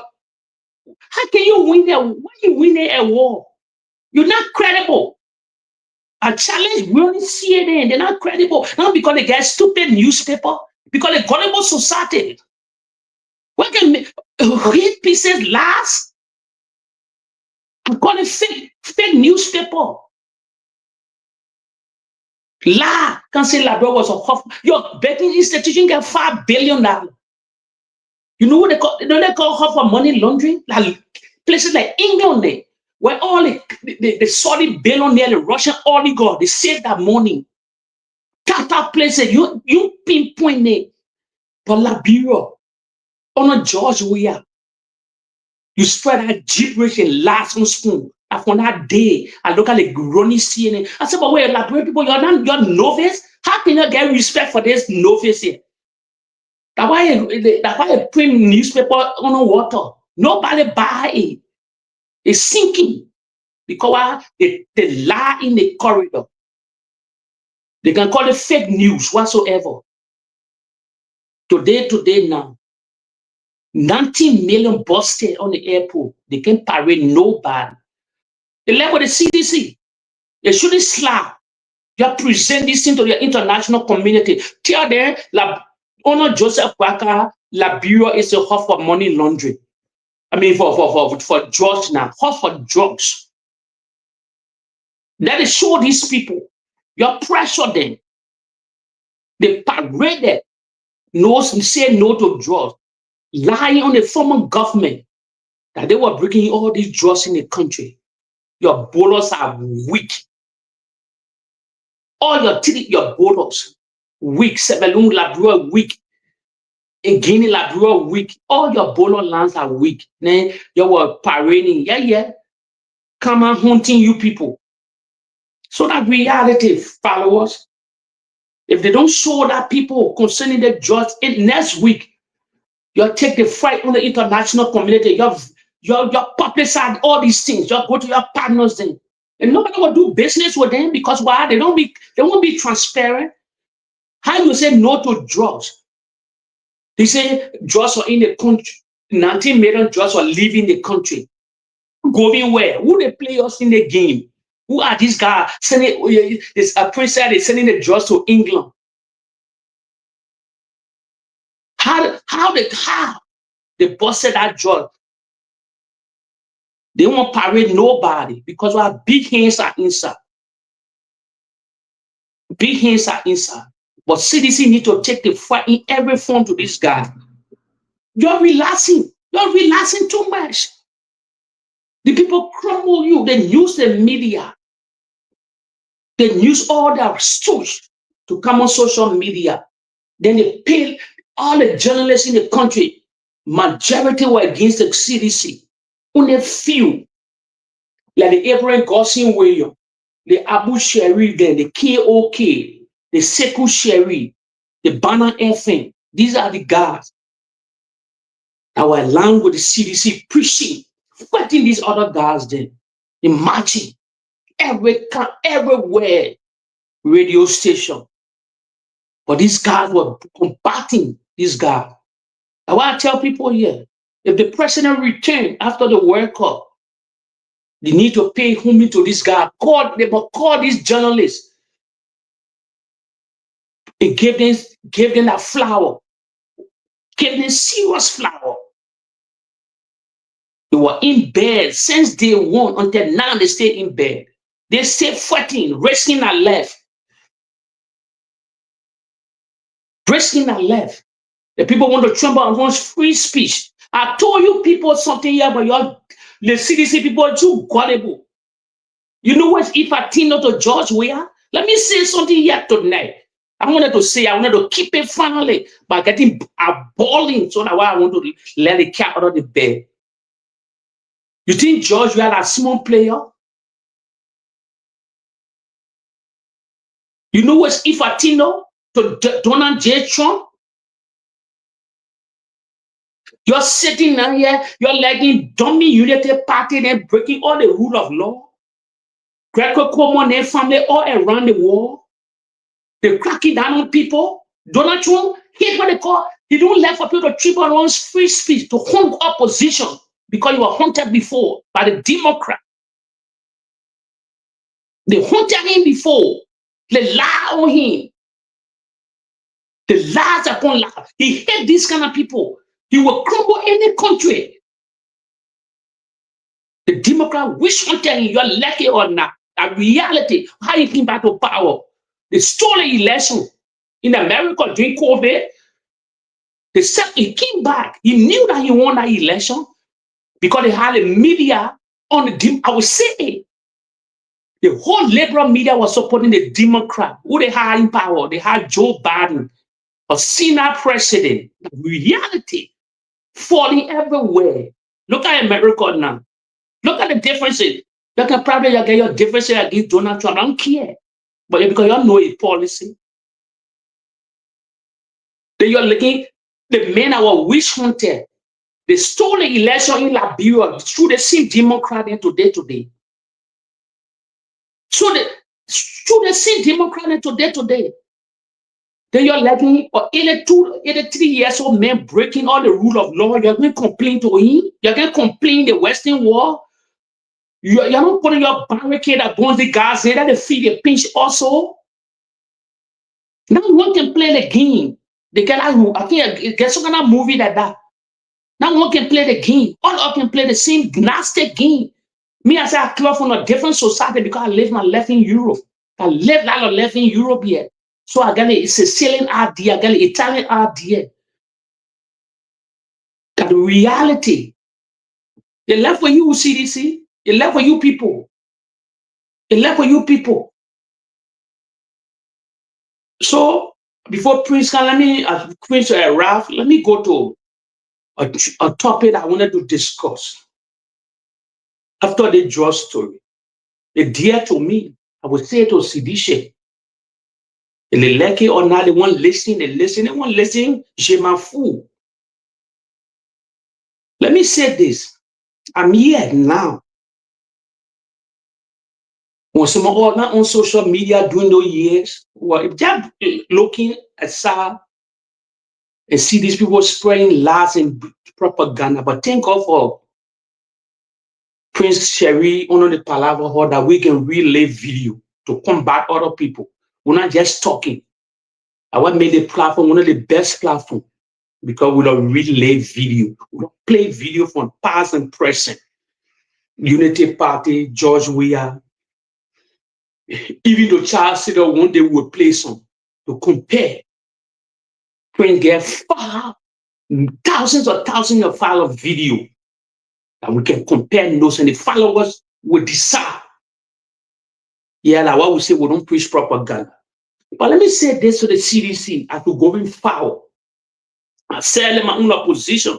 How can you win that? Why you winning a war? You're not credible. I challenge really CNN. They're not credible. Not because they get stupid newspaper, because the gullible society. What can read pieces last? I call it fake newspaper. Lie. Can't say Labrador was a huff. Your betting institution get $5 billion. You know what they call? You know they call her for money laundering? Like places like England, where all the Saudi billionaire, the Russian oligarch, they save that money. Tata places, you pinpoint it. But Liberia, on a George Weah, you spread that gibberish in last spoon. And from that day, I look at the groaning CNN. I said, but wait, Liberia people, you're novice? How can you get respect for this novice here? That's why I print newspaper on the water. Nobody buy it. It's sinking because they lie in the corridor. They can call it fake news whatsoever. Today now, 19 million busted on the airport. They can parade nobody. They left with the CDC. They shouldn't slap. You present this thing to the international community. Tell them, Honor Joseph Boakai, Liberia is a hub for money laundering. I mean, for drugs now, hub for drugs. Let us show these people. You pressure them. They paraded. Say no to drugs. Lying on the former government that they were bringing all these drugs in the country. Your borders are weak. All your borders weak. Sebelung Liberia weak. In Guinea, Liberia weak. All your border lands are weak. Then you were parading. Yeah. come and hunting you people. So that reality, followers, if they don't show that people concerning the judge in next week, you'll take the fight on the international community. You'll publicize all these things. You'll go to your partners then. And nobody will do business with them because why? They won't be transparent. How you say no to drugs? They say drugs are in the country. 19 million drugs are leaving the country. Going where? Who they play us in the game? Who are these guys sending this princess is sending the drugs to England? How they busted that drug? They won't parade nobody because our big hands are inside. Big hands are inside. But CDC need to take the fight in every form to this guy. You're relaxing. You're relaxing too much. The people crumble you. They use the media. They use all their stooge to come on social media. Then they pay all the journalists in the country. Majority were against the CDC. Only few, like the Abraham Gossin William, the Abu Sharif, then the KOK, the Sekou Sharif, the Bana FM. These are the guys that were aligned with the CDC preaching, fighting these other guys then. Imagine everywhere radio station. But these guys were combating these guys. I want to tell people here, if the president returned after the World Cup, they need to pay homage to this guy. They must call these journalists and give them that flower. Give them serious flower. They were in bed since day one until now. They stay in bed. They stay fighting, risking their life. Risking their life. The people want to tremble and want free speech. I told you people something here, but the CDC people are too gullible. You know what? If I think not to George Weah, let me say something here tonight. I wanted to keep it finally by getting a balling, so that's why I want to let the cat out of the bed. You think George Weah is a small player? You know what? If I think not to Donald J. Trump, you're sitting down here, you're letting dummy unity party and breaking all the rule of law. Greco-Como and their family all around the world. They're cracking down on people. Donald Trump, here's what they call, he don't let for people to trip on one's free speech, to hunt opposition, because you were hunted before by the Democrat. They hunted him before. They lie on him. The lies upon lies. He hate these kind of people. He will crumble any country. The Democrat wish on telling you, you're lucky or not. A reality, how he came back to power. They stole the election in America during COVID. They said he came back. He knew that he won that election because they had the media on the I would say it. The whole liberal media was supporting the Democrat. Who they had in power? They had Joe Biden, a senior president. The reality falling everywhere. Look at America now. Look at the differences. You can probably get your differences against Donald Trump. I don't care. But because you know his policy. Then you're looking, the men that were witch hunted. They stole the election in Liberia through the same Democrat today. Through the same Democrat today. Then you're letting 83 years old men breaking all the rule of law. You're going to complain to him. You're going to complain the Western world. You're not putting your barricade against the guys there that they feel the pinch also. Now one can play the game. They can, I think there's some kind of movie like that. Now one can play the game. All of can play the same nasty game. Me, I say I come from a different society because I live my life in Europe. I live like I live in Europe here. So I got a Sicilian idea, I got an Italian idea. Got the reality. They left for you, CDC. They left for you people. They left for you people. So before Prince can let me Ralph, let me go to a topic I wanted to discuss. after the George story, they dear to me. I would say to Sidisha, they like it or not, they won't listen, they won't listen, je m'en fous. Let me say this. I'm here now. When some are not on social media during those years, well, if they're looking aside and see these people spreading lies and propaganda, but think of Prince Sherry, one of the Palava that we can relay video to combat other people. We're not just talking. I want made the platform one of the best platforms because we don't relay video. We don't play video from past and present. Unity Party, George Weah, even though Charles said that one day we will play some to compare. Prince get thousands of files of video that we can compare those, and the followers will decide. Yeah, like what we say, we don't preach propaganda. But let me say this to the CDC as we going forward. I said in my own opposition.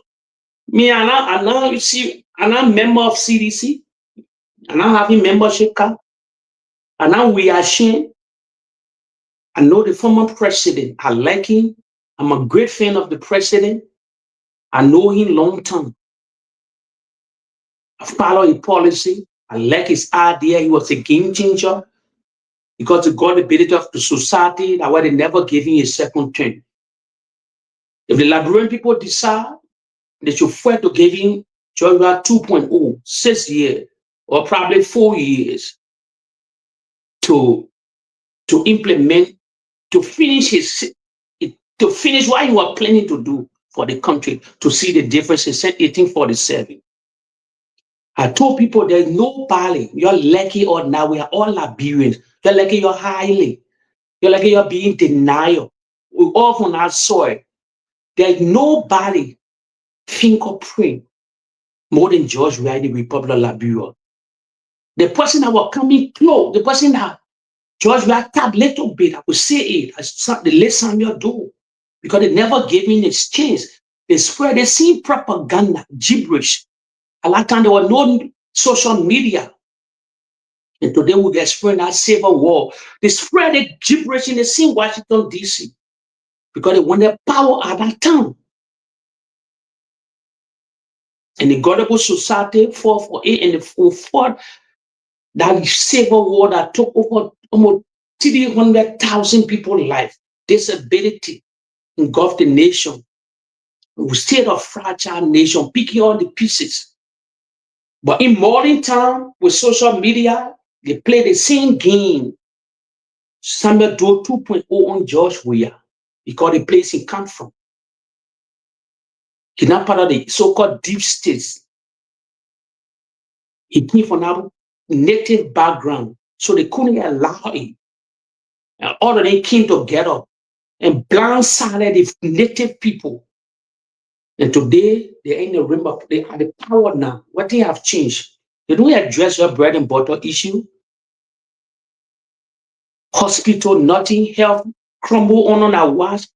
Me, and now you see, I'm a member of CDC, and I'm having membership card, and now we are ashamed. I know the former president. I like him. I'm a great fan of the president. I know him long time. I follow his policy. I like his idea. He was a game changer because he got the benefit of the society. That's why they never gave him a second term. If the Liberian people decide they should fight to give him Georgia 2.0, 6 years, or probably 4 years to implement, to finish what you are planning to do for the country, to see the difference in 1847. I told people there's nobody, you're lucky or now, we are all Liberians. You're lucky you're highly. You're lucky you're being denial. We're all from our soil. There's nobody fingerprint more than George Weah, the Republic of Liberia. The person that was coming close, the person that George Weah tapped little bit, I would say it, the late Samuel do, because they never gave him this chance. They spread the same propaganda, gibberish. At that time, there was no social media. And today we get spread that civil war. They spread the gibberish in the same Washington, D.C. because they wanted power at that time. And the Godable Society fought for it, and they fought that civil war that took over almost 300,000 people's life. Disability engulfed the nation. We stayed a fragile nation, picking all the pieces. But in modern time, with social media, they play the same game. Samuel Doe 2.0 on George Weah, because the place he come from. He's not part of the so-called deep states. He came from a native background, so they couldn't allow it. And all of them came together and blindsided the native people. And today, they ain't the rim of, they are the power now. What they have changed? They don't address your bread and butter issue. Hospital, nothing, health, crumble on our watch.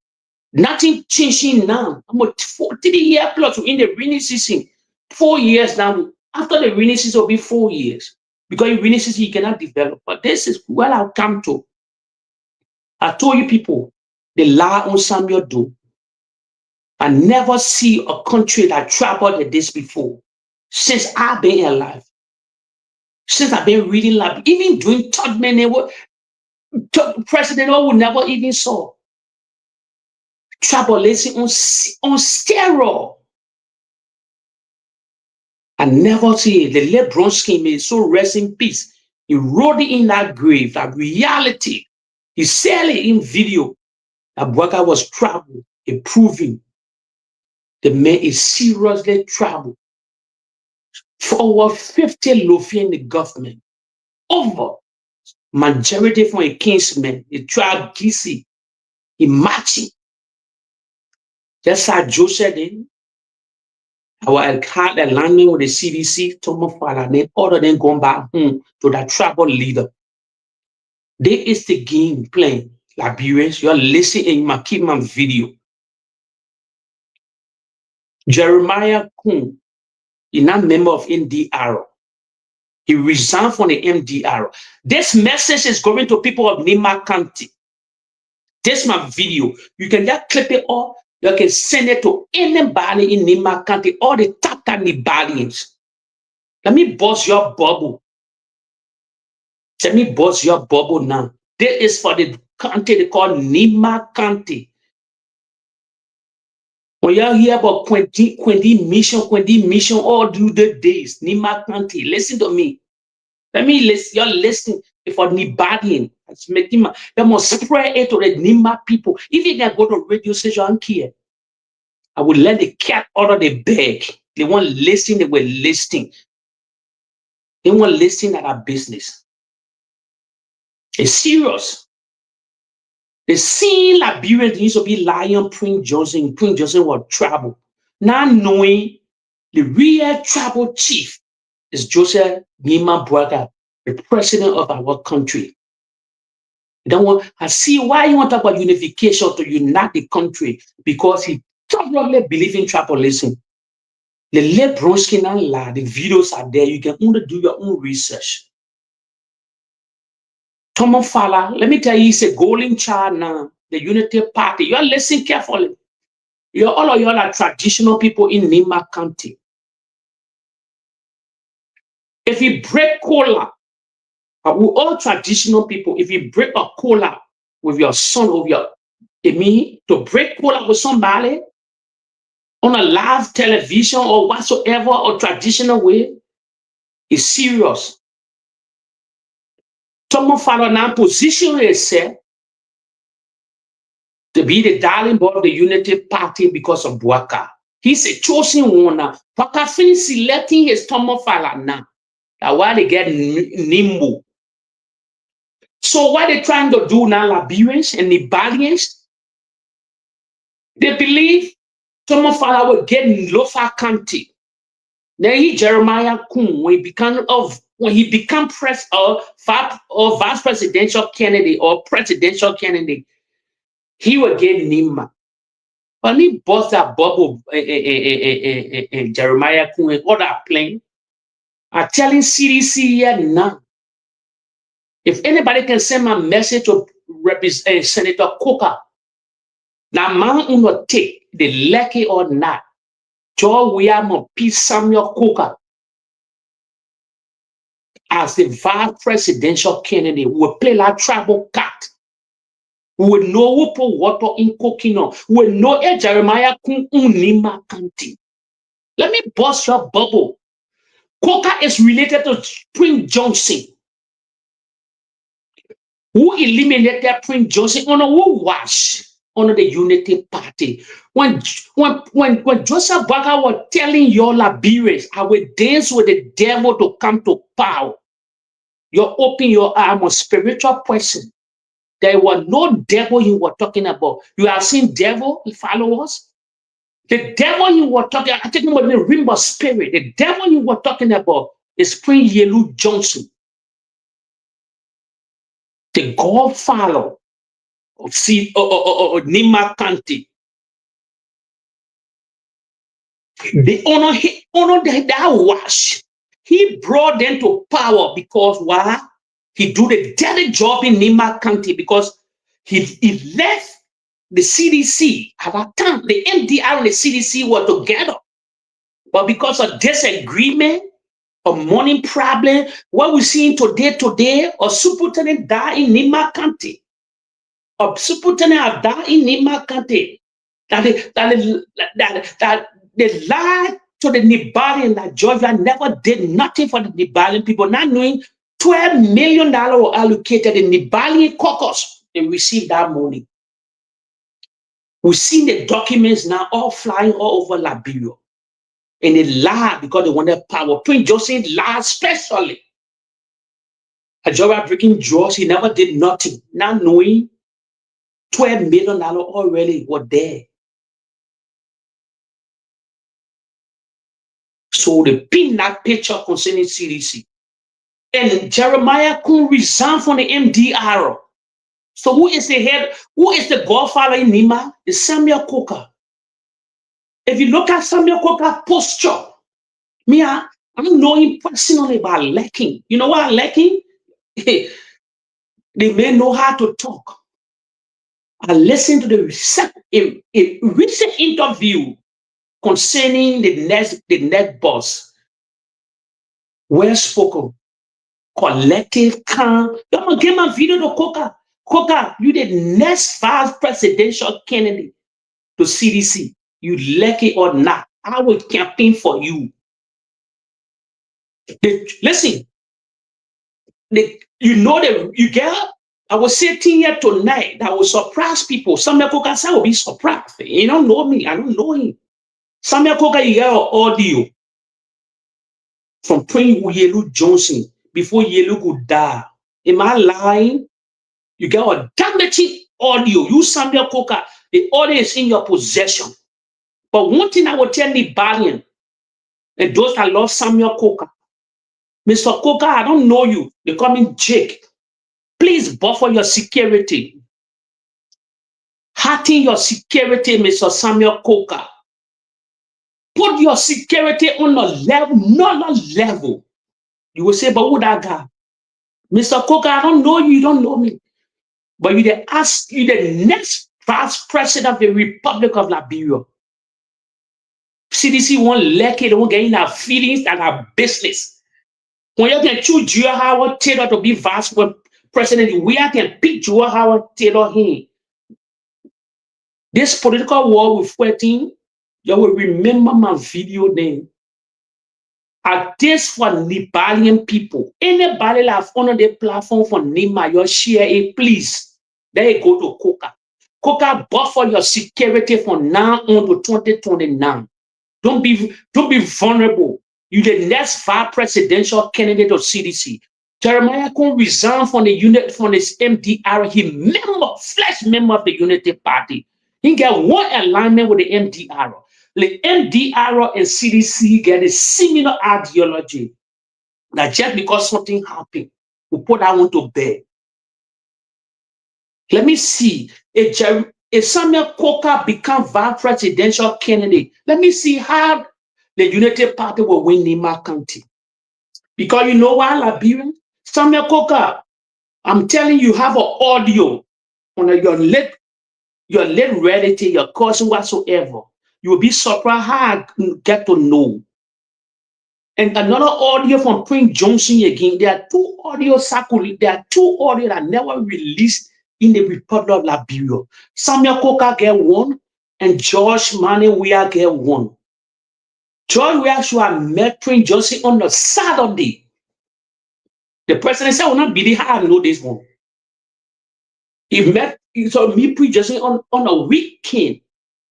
Nothing changing now. I'm a 40 year plus in the rainy season. 4 years now. After the rainy season will be 4 years. Because in rainy season you cannot develop. But this is where I'll come to. I told you people, they lie on Samuel Doe. I never see a country that traveled like this before. Since I've been alive. Since I've been reading life. Even doing third man, President would never even saw. Tribalism on steroid. I never see it. The late Bronski may so rest in peace. He wrote it in that grave, that reality. He said it in video. That Boakai was troubled, improving. The man is seriously troubled. For over 50 loafing in the government. Over. Majority from a kinsman, a tribe GC. He matching. Just like Joe said it. Our had alignment with the CDC, Thomas Fala, then other than going back home to that tribal leader. There is the game playing. Liberians, you're listening in my keep my video. Jeremiah Kun, he's not member of NDR. He resigned from the MDR. This message is going to people of Nima County. This is my video. You can just clip it off. You can send it to anybody in Nima County, all the Tata Nibalians. Let me bust your bubble. Let me bust your bubble now. This is for the county they call Nima County. When you hear about Quendi mission all through the days, Nima County, listen to me. Let me listen. You're listening for Nibadian. They must spread it to the Nima people. If you can go to radio station and care, I will let the cat out of the bag. They won't listen, they were listening. They won't listen at our business. It's serious. The scene Liberians used to be lying Prince Johnson. Prince Johnson was trouble. Now knowing the real tribal chief is Joseph Nima Boakai, the president of our country. I see why you want to talk about unification to unite the country, because he totally believes in tribalism. The late Bronsky and La, the videos are there. You can only do your own research. Thomas Fala, let me tell you, he's a golden child now. The Unity Party. You are listening carefully. All of you are traditional people in Nima County. If you break cola, we're all traditional people. If you break a cola with your son or to break cola with somebody on a live television or whatsoever or traditional way, is serious. Someone follow now position himself to be the darling boy of the Unity Party because of Boakai. He's a chosen one now. Boakai finished selecting his Tomo Fala now. That's why they get nimble. So what they're trying to do now, Liberians and Nibalians, they believe Tomo Fala will get in Lofa County. Then Jeremiah Kun, when he become vice presidential candidate or presidential candidate, he will get Nima. But he bust that bubble Jeremiah Kun and all that plane. I'm telling CDC here now. If anybody can send my message to represent Senator Coker, now man will take the lucky or not. Joe William P. Samuel Coker as the vice presidential candidate will play like tribal cat. We will know who put water in cooking. We will know Jeremiah Kun Nima County. Let me bust your bubble. Coker is related to Prince Johnson, who eliminated Prince Johnson who was under the Unity Party. When Joseph Boakai was telling your Liberians, I will dance with the devil to come to power. You open your eye. I'm a spiritual person. There was no devil you were talking about. You have seen devil followers? The devil you were talking about, I'm talking about the rainbow spirit. The devil you were talking about is Prince Yelu Johnson, the godfather of Nima County. They honor that wash. He brought them to power because why? He do the dirty job in Nima County because he left the CDC at that time. The MDR and the CDC were together. But because of disagreement, a money problem, what we're seeing today, a superintendent died in Nima County. A superintendent have died in Nima County. That they lied to the Nibalian that Georgia never did nothing for the Nibalian people, not knowing $12 million were allocated in Nibalian caucus. They received that money. We've seen the documents now all flying all over Liberia. And they lied because they wanted power. Prince Joseph lied especially. Georgia breaking drugs, he never did nothing. Not knowing $12 million already were there. So they pinned that picture concerning CDC. And Jeremiah Kun resigned from the MDR. So who is the head? Who is the godfather in Nima? It's Samuel Coker. If you look at Samuel Coker's posture, I don't know him personally, but I like him. You know what I like him? They may know how to talk. I listened to a recent interview concerning the next boss. Well spoken, collective, calm. I'm gonna give my video to Coca. Coca, you the next vice presidential candidate to CDC. You like it or not, I will campaign for you. Listen, you know that you get up. I was sitting here tonight that will surprise people. Some Coca will be surprised. You don't know me, I don't know him. Some Coca, you get audio from Prince Yelu Johnson before Yelu could die. Am I lying? You get a damaging audio. You Samuel Coca, the audio is in your possession. But one thing I will tell the Balian, and those that love Samuel Coca, Mr. Coca, I don't know you. They call me Jake. Please buffer your security. Hearten your security, Mr. Samuel Coca. Put your security on a level, not a level. You will say, but who that guy? Mr. Coca, I don't know you, you don't know me. But you the next vice president of the Republic of Liberia. CDC won't like it, they won't get in our feelings and our business. When you can choose Joe Howard Taylor to be vice president, we can pick Joe Howard Taylor here. This political war we're fighting, you will remember my video name. I this for Nibalian people. Anybody that have on the platform for Nima, you share it, please. There you go to Coca. Coca, buffer your security from now on to 2029. Don't be vulnerable. You the next vice presidential candidate of CDC. Jeremiah can resign from the unit from his MDR. He flesh member of the Unity Party. He get one alignment with the MDR. The MDR and CDC get a similar ideology. That just because something happened, we put that one to bed. Let me see. If Samuel Coca become vice presidential candidate, let me see how the United Party will win Nima County. Because you know why, Liberian? Samuel Coca, I'm telling you, have an audio on your late relative, your cousin, whatsoever. You will be surprised how I get to know. And another audio from Prince Johnson again. There are two audio that never released in the Republic of Liberia. Samuel Coca get one, and George Mane Weah get one. George Weah should have met Prince Johnson on the Saturday. The president said, I will not believe how I know this one. He saw me Prince Johnson on a weekend.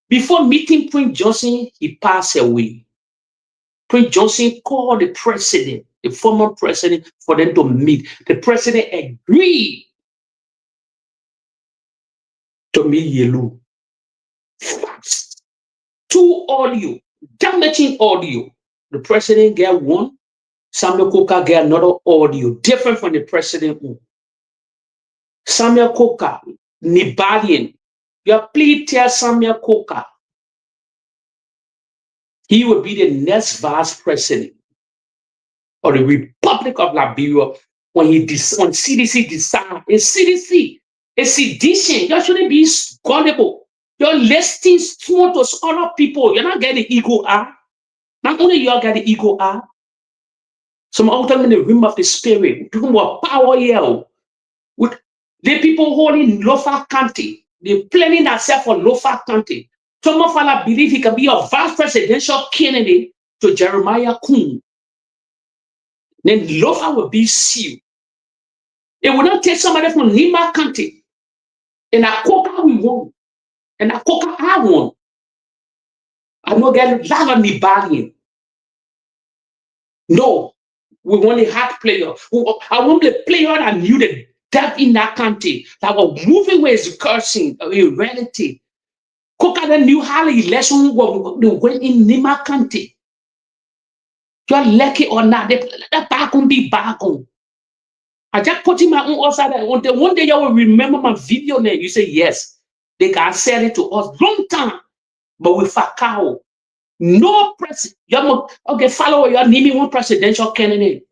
Before meeting Prince Johnson, he passed away. Prince Johnson called the president, the former president, for them to meet. The president agreed to meet Yelu. Facts. Two audio, damaging audio. The president get one, Samuel Coca get another audio, different from the president. Samuel Coca, Nibalian, please tell Samuel Coca he will be the next vice president of the Republic of Liberia when CDC decide. A CDC, a sedition, you shouldn't be gullible. You're listing to other people. You're not getting the ego out. Not only you get the ego out. Some of them in the realm of the spirit, talking about power here. With the people holding Lofa County, they're planning themselves for Lofa County. Some of us believe he can be a vice presidential candidate to Jeremiah Kuhn. Then Lofa will be sealed. It will not take somebody from Nima County. And a Coca we won. And a Coca I won. I know get a lot of Nibalian. No, we want a hard player. I want the player that knew the depth in that country, that was moving with his cursing, reality. Coca then knew how the election went in Nima County. You're lucky or not, that back on be back on. I just put in my own outside. One day you will remember my video name. You say, yes, they can sell it to us long time, but we fakao. No president. Okay, follow your name me one presidential candidate.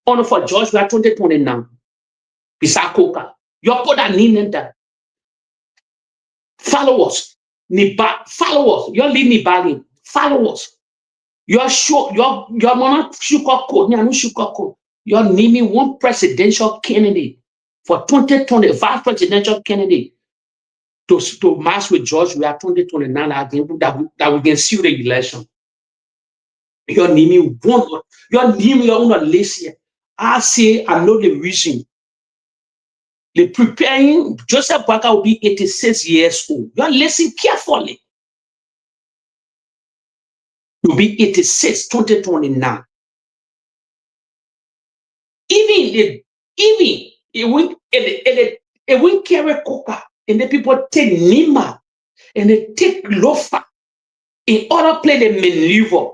Only for George, we are 2029. Bisa Coca. You put that name in there. Follow us. Follow us. You're leading Nibali. Follow us. You're sure you're not sugar code. You're not sugar code. You're naming one presidential candidate for 2020, vice presidential candidate to match with George. We are 2029 again that we can see the election. You're naming one. You're naming your own list here. I say I know the reason. The preparing Joseph Boakai will be 86 years old. You are listening carefully. You'll be 86, 2029. Even it will carry coca and the people take Nima and they take Lofa in order to play the maneuver.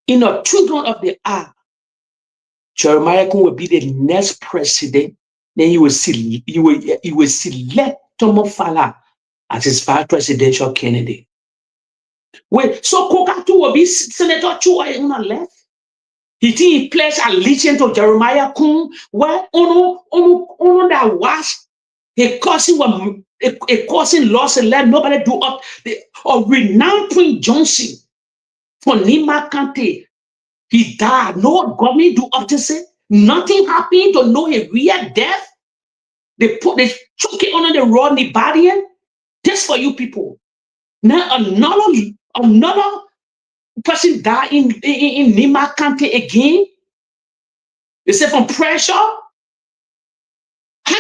In the children of the hour, Jeremiah will be the next president. Then he will select Tomo Fala as his vice presidential candidate. Wait, so Coca too will be Senator Chua on the left. He pledged allegiance to Jeremiah Kun, where ono that was a cousin lost and let nobody do up. Or renowned Prince Johnson from Nima County. He died. No government do up to say nothing happened to know a real death. They choke it under the road, the body. Just for you people. Now another person died in Nima County again. They say from pressure. How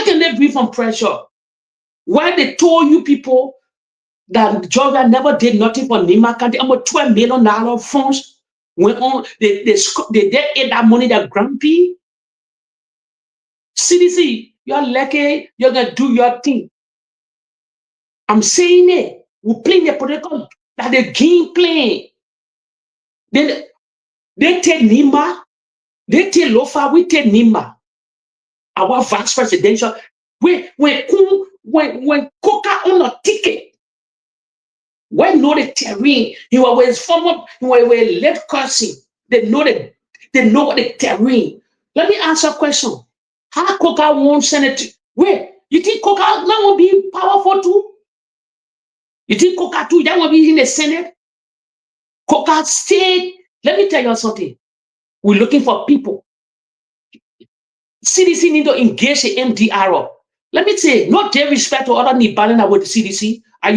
can they breathe from pressure? Why they told you people that Georgia never did nothing for Nima County? I'm a $12 million funds went on. They ate that money that grumpy. CDC, you're lucky. You're gonna do your thing. I'm saying it. We play the political that the game playing. Then they take Nima. They take Lofa. We take Nima. Our vice presidential. When Coca on a ticket, when know the terrain, he was former, he was left cursing. They know what the terrain. Let me ask you a question. How Coca won't Senate? Wait, you think Coca now will be powerful too? You think Coca too that will be in the Senate? Coca State. Let me tell you something. We're looking for people. CDC need to engage the MDRO. Let me say, not their respect to other Nibalina with the CDC. I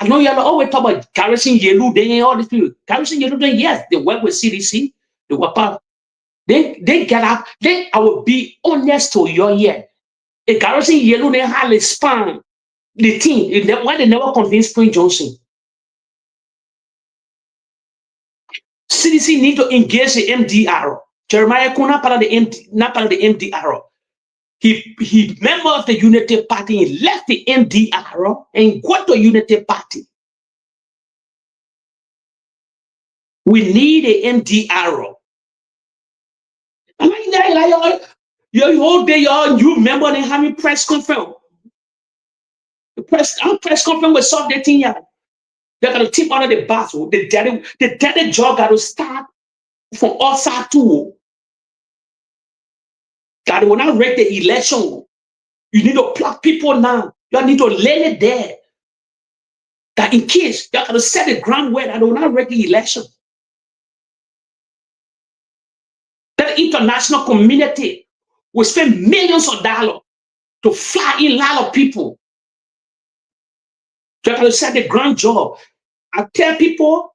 know you always talk about Garrison Yelu, they all these people. Garrison Yelu, yes, they work with CDC. They work out. They get up. I will be honest to you here. A Garrison Yelu, they hardly span the team. Why they never convinced Prince Johnson? CDC need to engage the MDRO. Jeremiah Kuna part of the MDRO. He member of the Unity Party. He left the MDRO and got to Unity Party. We need a MDRO. Am I there? Like, you whole day, you remember they having press conference. The press conference will solve the thing. They're gonna tip under the bus. The daddy job got to start from outside too. God will not wreck the election. You need to plug people now. You need to lay it there. That in case you're going to set the groundwork that will not wreck the election. That international community will spend millions of dollars to fly in a lot of people. You're going to set the ground job. I tell people,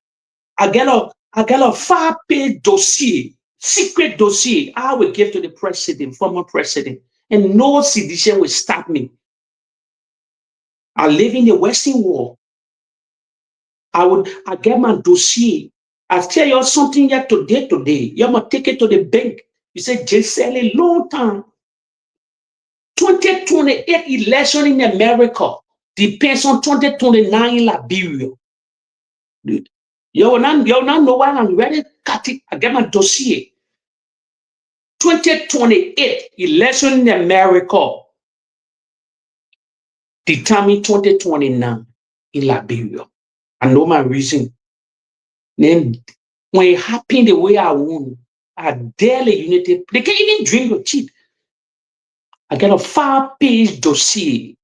I get a 5-page dossier, secret dossier, I will give to the president, former president, and no sedition will stop me. I live in the Western world. I get my dossier. I tell you something here today. You're going to take it to the bank. You say, just sell a long time. 2028 election in America depends on 2029 in Liberia. You will not know why I'm ready. I get my dossier. 2028 election in America determine 2029 in Liberia. I know my reason. Then when it happened the way I want, I daily unity. They can't even drink your tea. I get a 5-page dossier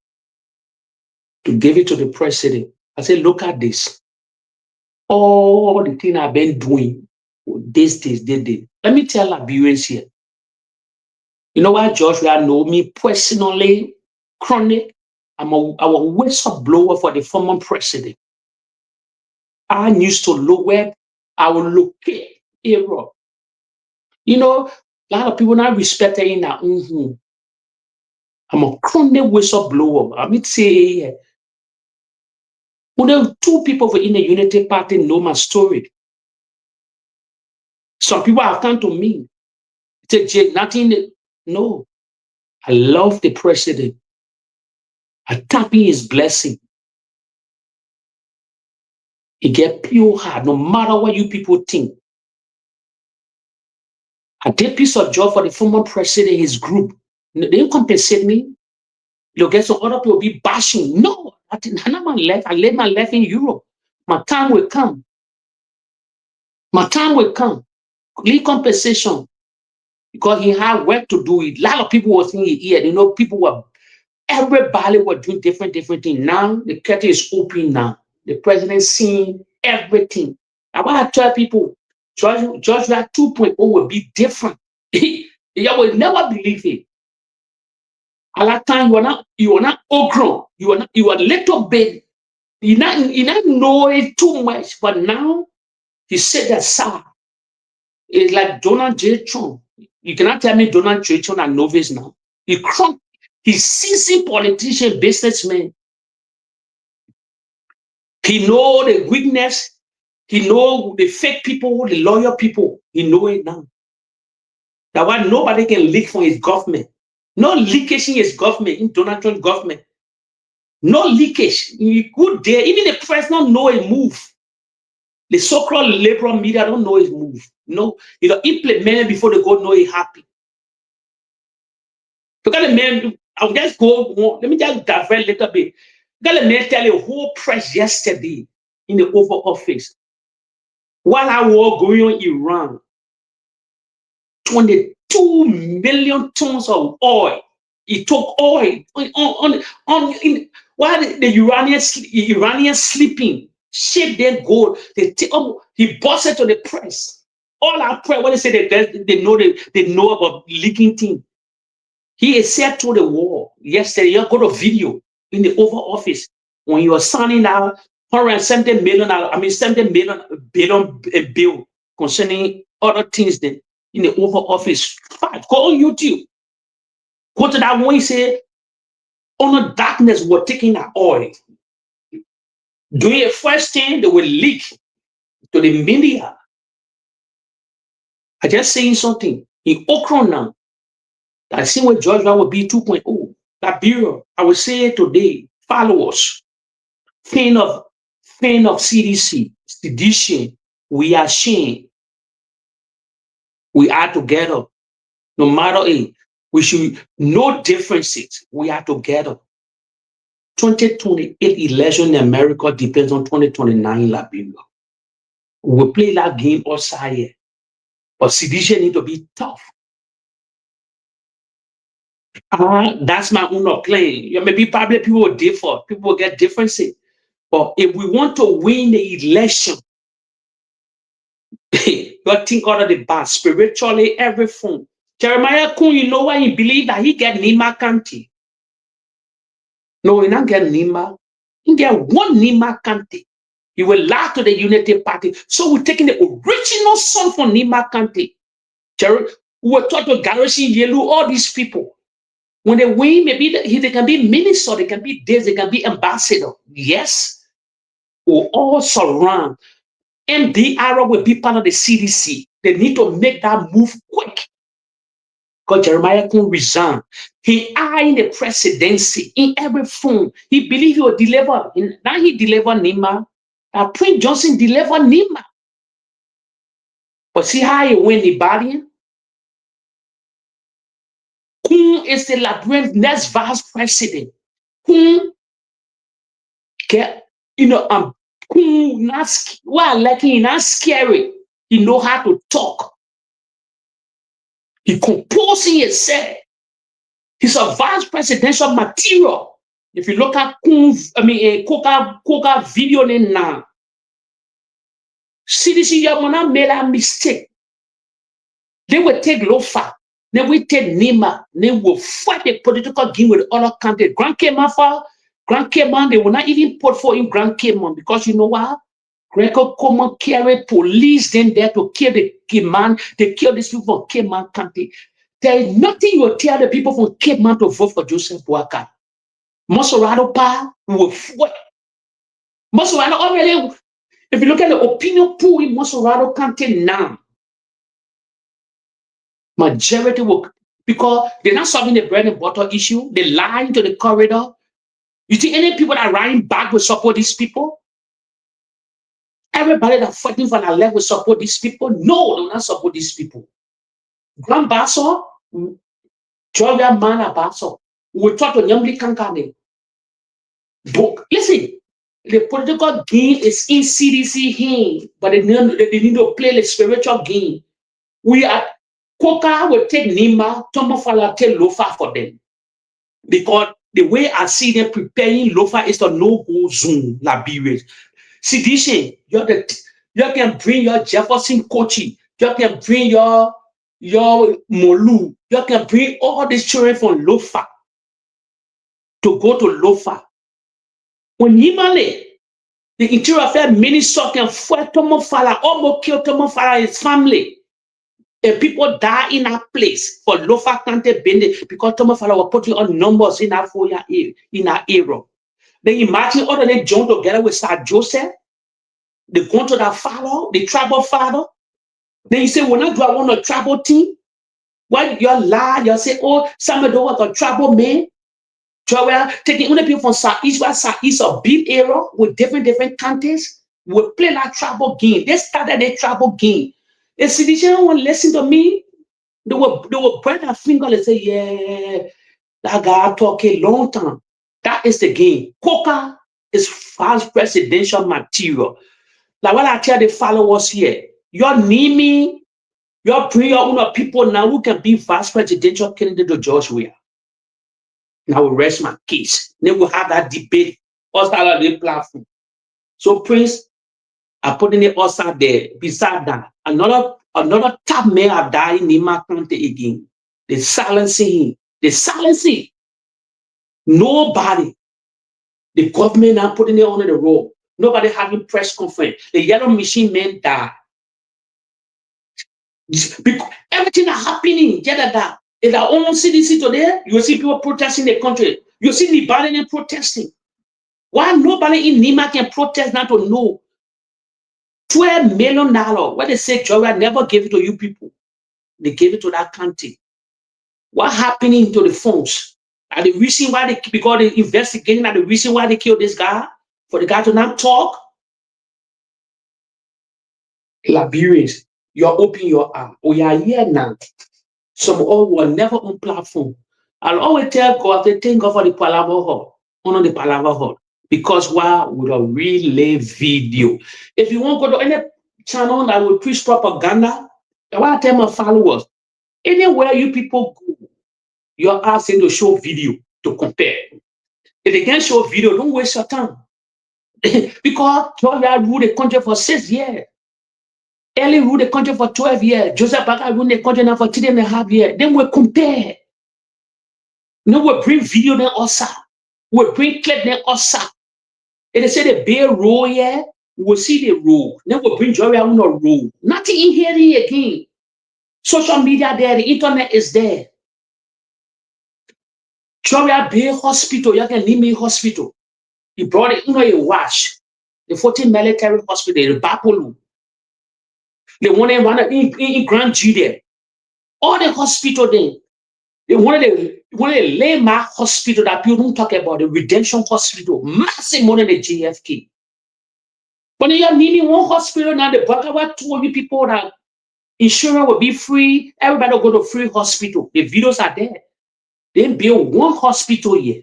to give it to the president. I said, look at this. All the thing I've been doing, this. Let me tell Liberians here. You know why Joshua know me personally, chronic? I'm a whistleblower for the former president. I used to lower, I will locate error. You know, a lot of people not respecting that. I'm a chronic whistleblower. I mean, say, when there are 2 people in the Unity Party know my story. Some people have come to me. Say, Jake, nothing. No. I love the president. I tap in his blessing. He get pure heart, no matter what you people think. I did piece of job for the former president, his group. They didn't compensate me. You'll get some other people be bashing. No, I didn't. I laid my life in Europe. My time will come. My time will come. Leave compensation. Because he had work to do. A lot of people were thinking here. You know, everybody was doing different things. Now, the curtain is open now. The president seeing everything. That's why I tell people, Georgia 2.0 will be different. You will never believe it. At that time, you are not ogre. You are little bit. You not know it too much. But now, he said that, sir, it's like Donald J. Trump. You cannot tell me Donald J. Trump are novice now. He's seasoned politician, businessman. He know the weakness. He know the fake people, the loyal people. He know it now. That's why nobody can leak from his government. No leakage in his government, in Donald Trump's government. No leakage. You good there. Even the president know a move. The so-called liberal media don't know his move. No, you know, implement it before they go know it happy. Because the man, I'll just go, let me just divert a little bit. Because the man tell the whole press yesterday in the Oval Office, while I was going on Iran, 22 million tons of oil. He took oil while the Iranians sleeping, shape their gold. He busted to the press. All our press, when they say they know about leaking things. He is set to the wall. Yesterday, you got a video in the Oval Office when you are signing out $170 million, $70 billion bill concerning other things then in the Oval Office. Go on YouTube. Go to that one, he said, on the darkness, we're taking that oil. Doing a first thing, they will leak to the media. I just saying something. In Okron now, I see where Georgia will be 2.0. That bureau, I will say it today, followers, fan of CDC, sedition, we are ashamed. We are together. No matter it, we should no differences. We are together. 2028 election in America depends on 2029 Liberia. We play that game outside here. But sedition need to be tough. That's my own claim. Maybe probably people will differ. People will get differences. But if we want to win the election, you think out of the box, spiritually, everything. Jeremiah Kun, you know why he believed that he get Nima County? No, he not get Nima. He get one Nima County. He will lie to the Unity Party. So we're taking the original son from Nima County. We were taught to garrison Yelu, all these people. When they win, maybe they can be minister, they can be this, they can be ambassador. Yes. We'll all surround. MDR will be part of the CDC. They need to make that move quick. Because Jeremiah couldn't resign. He eyed the presidency in every form. He believed he would deliver. Now he delivered Nima. Prince Johnson delivered Nima. But see how he went the body? Who is the Liberian next vice president? Who get, Well, like he not scary. He know how to talk. He composing himself. He's a vice presidential material. If you look at Coca video now, CDC Yamana made a mistake. They will take Lofa, they will take Nima, they will fight the political game with other countries. Grand Cayman, they will not even put for in Grand Cayman because you know what? Greco Common carry police then there to kill the Cayman, they kill these people from Cayman County. There is nothing you will tell the people from Cayman to vote for Joseph Boakai. Monserrato Pa will fight. Monserrato already, if you look at the opinion pool in Monserrato County now, majority will, because they're not solving the bread and butter issue, they're lying to the corridor. You think any people that are lying back will support these people? Everybody that fighting for their left will support these people? No, they will not support these people. Grand Basso, Georgia man Basso, we talk to Nyambli Kankane. Listen, the political game is in CDC hand, but they need to play the spiritual game. We are Coca will take Nima, Tomofala take Lofa for them. Because the way I see them preparing Lofa is a no-go zone, Liberia. CDC, you can bring your Jefferson Kochi, you can bring your Molu, you can bring all these children from Lofa to go to Lofa. When Yimale, the Interior Affairs Minister can fight Tomofala, almost kill Tomofala and his family. And people die in that place for Lofa County Bende because Tomofala was putting on numbers in that era. Then imagine all they joined together with Sir Joseph. They go to that father, the tribal father. Then you say, well, now do I want a tribal team? Why you lie? You say, oh, somebody was a tribal man. So we are taking only people from Southeast, where Southeast a big area with different counties. We play that tribal game. They started a tribal game. The citizens won't listen to me. They will burn their finger and say, yeah, that guy talk a long time. That is the game. Coca is false presidential material. Like what I tell the followers here, you need me, you bring your own people now who can be vice presidential candidate to George Weah. Now we rest my case. Then we'll have that debate outside of the platform. So Prince, I put in the outside there, beside that. Another top man have died in Nima County again. They silencing him. They silencing. Nobody. The government are putting it on the road. Nobody having press conference. The yellow machine men died. Because everything is happening. In our own CDC today, you see people protesting the country. You see Libanese protesting. Why nobody in Nima can protest not to know? $12 million. What they say, Georgia never gave it to you people. They gave it to that country. What happening to the funds? And the reason why because they investigating and the reason why they killed this guy, for the guy to not talk. Liberians, you're opening your eye. We are here now. Some all were never on platform. I'll always tell God, they thank God for the Palaver Hall, honor the Palaver Hall, because why with a relay video. If you want to go to any channel that will preach propaganda, I want to tell my followers, anywhere you people go, you're asking to show video to compare. If they can't show video, don't waste your time. Because Georgia ruled the country for 6 years. Ellie ruled the country for 12 years. Joseph Boakai ruled the country now for 3.5 years. Then we compare. Now we bring video then also. We bring clip then also. And they say the Bay Road here, we'll see the road. Then we bring Georgia on the road. Nothing in here again. Social media there, the internet is there. Georgia Bay Hospital, you can name me hospital. He brought it, a watch. The 14 military hospital, the Bapolu. They want to run in Grand G there. All the hospital there. They wanted a landmark hospital that people don't talk about, the Redemption Hospital, massive more than the JFK. But you're needing one hospital now, the Boakai told you people that insurance will be free, everybody will go to free hospital. The videos are there. They build one hospital here.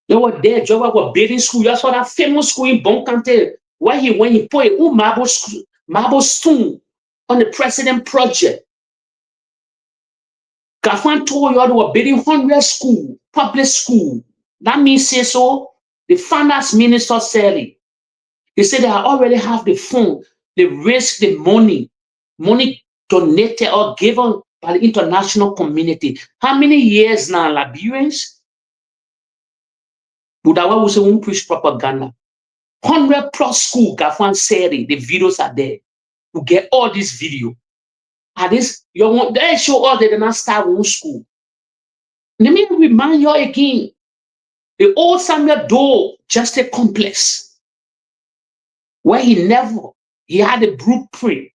They were there, Joba was building school. You saw that famous school in Bonkante, where when he put a marble stone on the president project. Gafan told you they were building 100 school, public school. That means say so. The finance minister said it. He said they already have the fund, they raise the money donated or given by the international community. How many years now, Liberians? Budawa will say, won't preach propaganda. 100 plus school, Gafan said it. The videos are there. You get all this video. At this, they show us they did not start one school. Let me remind you again. The old Samuel Doe just a complex where he had a blueprint.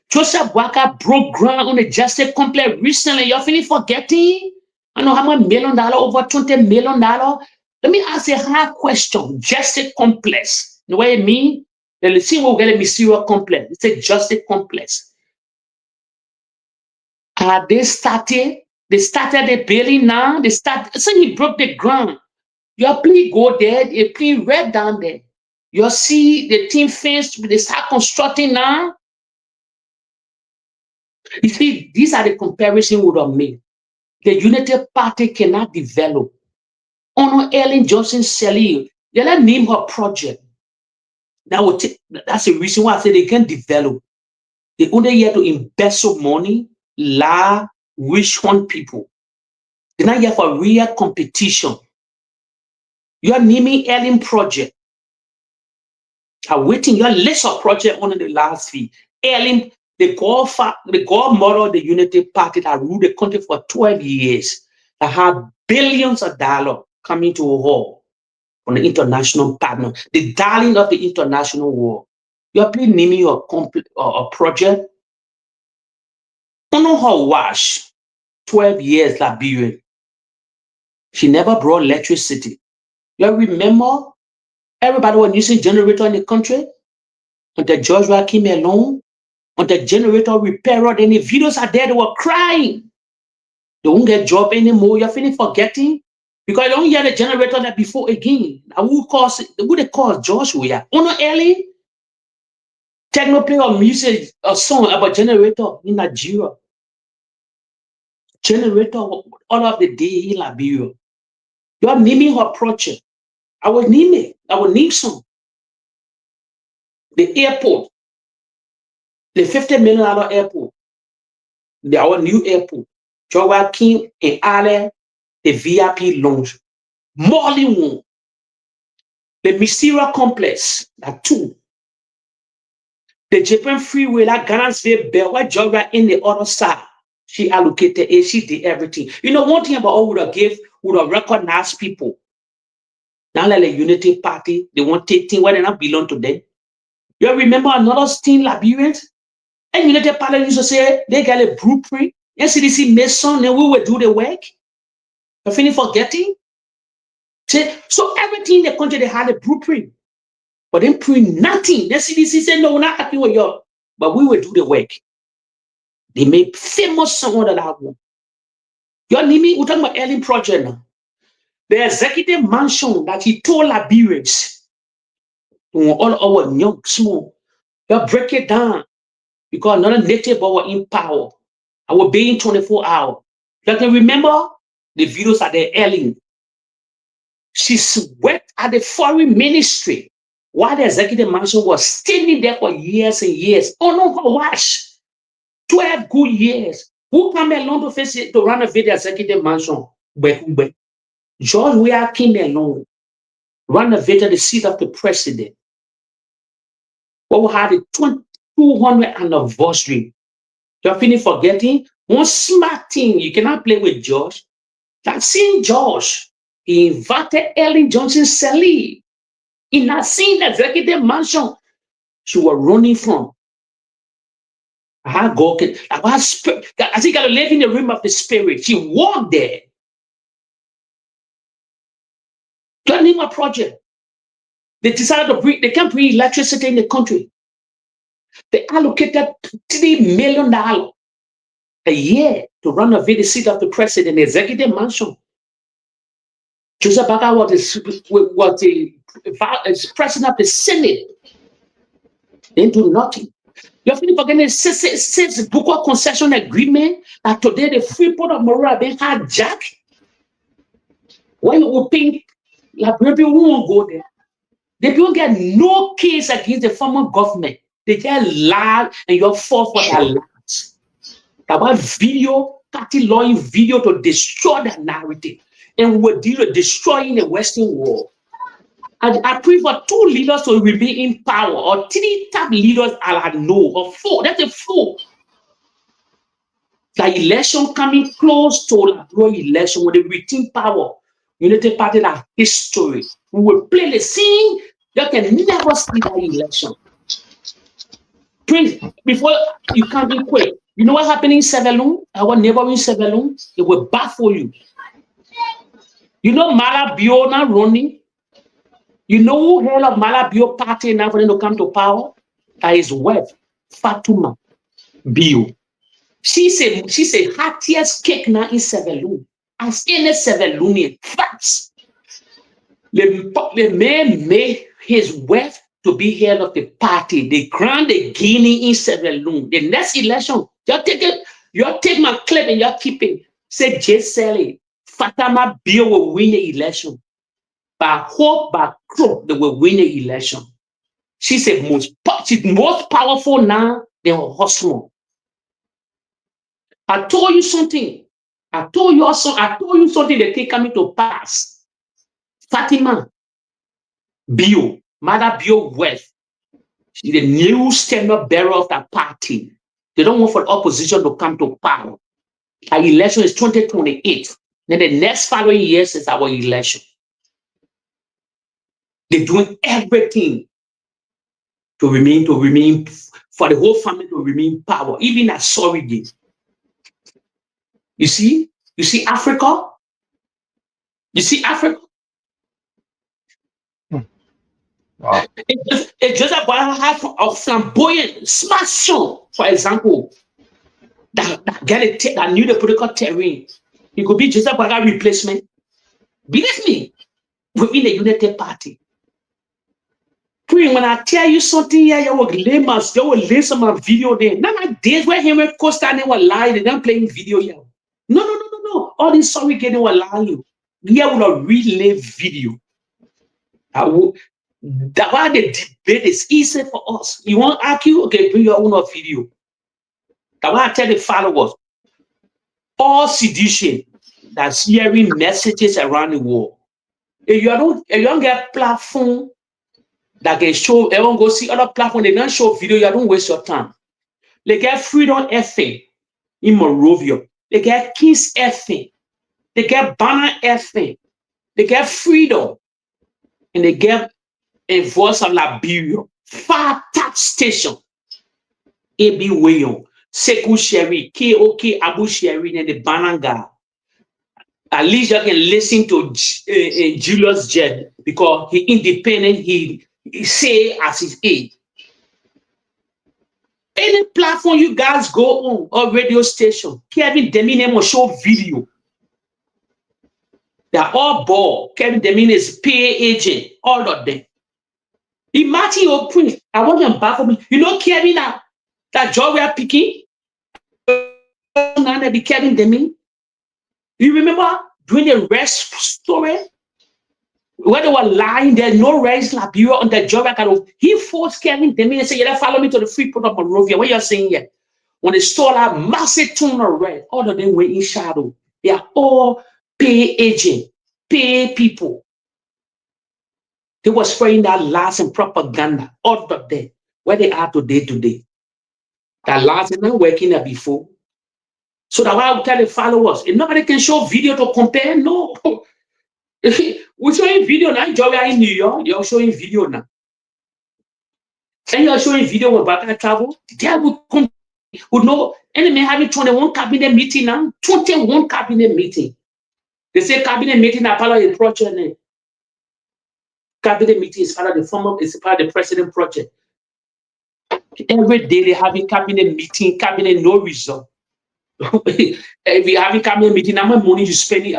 Joseph Boakai broke ground on the Justice Complex recently. You're feeling forgetting? I know how much $1 million, over $20 million. Let me ask a hard question. Justice Complex. You know what I mean? Let's see what we get a mysterious complex. It's a Justice Complex. They started the building now. So he broke the ground. You please go there, you please right down there. You see the team fence, they start constructing now. You see, these are the comparisons we would have made. The United Party cannot develop. Honor Ellen Johnson Sirleaf, they let name her project. That's the reason why I say they can develop. They only here to invest some money, rich one people. They're not here for real competition. You're naming Ellen project. I'm waiting your list of project on the last fee. Ellen, the godmother of the Unity Party that ruled the country for 12 years, that had billions of dollars coming to her from the international partner, the darling of the international world. You're please naming your project. On her watch, 12 years Liberia. She never brought electricity. You remember everybody was using generator in the country until Georgia came along. On the generator repairer, then the videos are there, they were crying. They won't get job anymore. You're feeling forgetting because you don't hear the generator that before again. Who they call George we are. Ono early techno play or music or song about generator in Nigeria. Generator all of the day in Liberia. You are naming her project. I will name some. The airport, the $50 million airport, our new airport. Jowa King and Ale, the VIP lounge. Morley one. The Mysterious Complex, that two. The Japan Freeway, that Ghana's Bell, where Jowa in the other side. She allocated it, she did everything. You know, one thing about all would have recognized people. Now like the Unity Party, they want to take things where they not belong to them. You remember another thing, Liberians? And Unity Party used to say they got a blueprint. NCDC Mason, and we will do the work. You're feeling forgetting? So everything in the country, they had a blueprint. But then print nothing. The CDC said, no, we're not happy with you. But we will do the work. They made famous song on that album. You're naming, we're talking about Ellen Project now. The executive mansion that he told Liberians, all our young, small, you break it down because another native was in power. I was being 24 hours. You can remember the videos at the Ellen. She worked at the foreign ministry while the executive mansion was standing there for years and years. Oh no, watch. 12 good years. Who came along to face it to renovate the executive mansion? George Weah came along, renovated the seat of the president. But we had the 200th anniversary. You're feeling forgetting? One smart thing, you cannot play with George. That same George, he invited Ellen Johnson Sirleaf in that same executive mansion she was running from. I think I got to live in the realm of the spirit. She walked there. Planning a project. They decided they can't bring electricity in the country. They allocated $3 million a year to renovate the seat of the president, the executive mansion. Joseph Boakai was the president of the Senate. They do nothing. You have to forget since Book concession agreement that today the Freeport of Monroe been hijacked. When you open, like people won't go there. They don't get no case against the former government. They get lie and you're fall for their lies. That was video, party lawyering video to destroy that narrative. And we were dealing with destroying the Western world. I pray for 2 leaders to remain in power, or 3 top leaders I know, or 4. That's a 4. The election coming close to the broad election with the retain power. Unity Party that history. We will play the scene. You can never see that election. Please, before you can't be quick. You know what happened in Seveloon? Our neighbor in Seveloon? It will baffle you. You know Malabio now running? You know who held up Malabio party now for them to come to power? That is wife, Fatuma Bio. She's a happiest cake now in Seveloon. As any Seveloonian, facts. The man made his wife to be head of the party. They crowned the Guinea in Seveloon. The next election, you take my clip and you keep it. Say J. Sally, Fatuma Bio will win the election. By hope, by crook, they will win the election. She's most powerful now than her husband. I told you something. I told you something that can come to pass. Fatima Bio, Mother Bio West, she's the new standard bearer of that party. They don't want for the opposition to come to power. Our election is 2028. Then the next following years is our election. They're doing everything to remain for the whole family to remain power, even as surrogate. You see Africa? You see Africa? Wow. It's just about half of flamboyant smart show, for example, that knew the political terrain. It could be just about a replacement. Believe me, within the United Party. When I tell you something here, you will lay some video there. Nowadays, where Henry Costa and they were lying, they're not playing video here. No. All these sorry getting will lie you. Here will relay video. That why the debate is easy for us. You want to argue? Okay, bring your own video. That why I tell the followers, all sedition that's hearing messages around the world. If you don't get platform that can show, everyone go see other platform, they don't show video, you don't waste your time. They get Freedom FM in Monrovia. They get Kings FM. They get Banner FM. They get Freedom. And they get a Voice of Liberia. 5 top station. AB Wayon, Sekou Sherry, KOK Abu Sherry, and the Bananga. At least you can listen to Julius Jed because he independent, he say as his age. Any platform you guys go on or radio station, Kevin Demine will show video. They're all ball. Kevin Demine is PA agent, all of them. Imagine your print. I want them back for me. You know Kevin that job we are picking? Now they be Kevin Demine. You remember during the rest story? Where they were lying, there's no race Liberia on the job. He forced Kevin Demine and said, "You follow me to the Freeport of Monrovia." What you're saying here? When they saw that massive tunnel red, all of them were in shadow. They are all pay agent, pay people. They were spreading that lies and propaganda, all of them, where they are today. That lies is not working there before. So that's why I would tell the followers, if nobody can show video to compare, no. We're showing video now. You're in New York, you're showing video now. And you're showing video when Boakai travel. They would know enemy having 21 cabinet meeting now. 21 cabinet meeting. They say cabinet meeting are part of the project. Cabinet meeting is part of the president project. Every day they have a cabinet meeting, cabinet no result. If you have a cabinet meeting, how much money you spending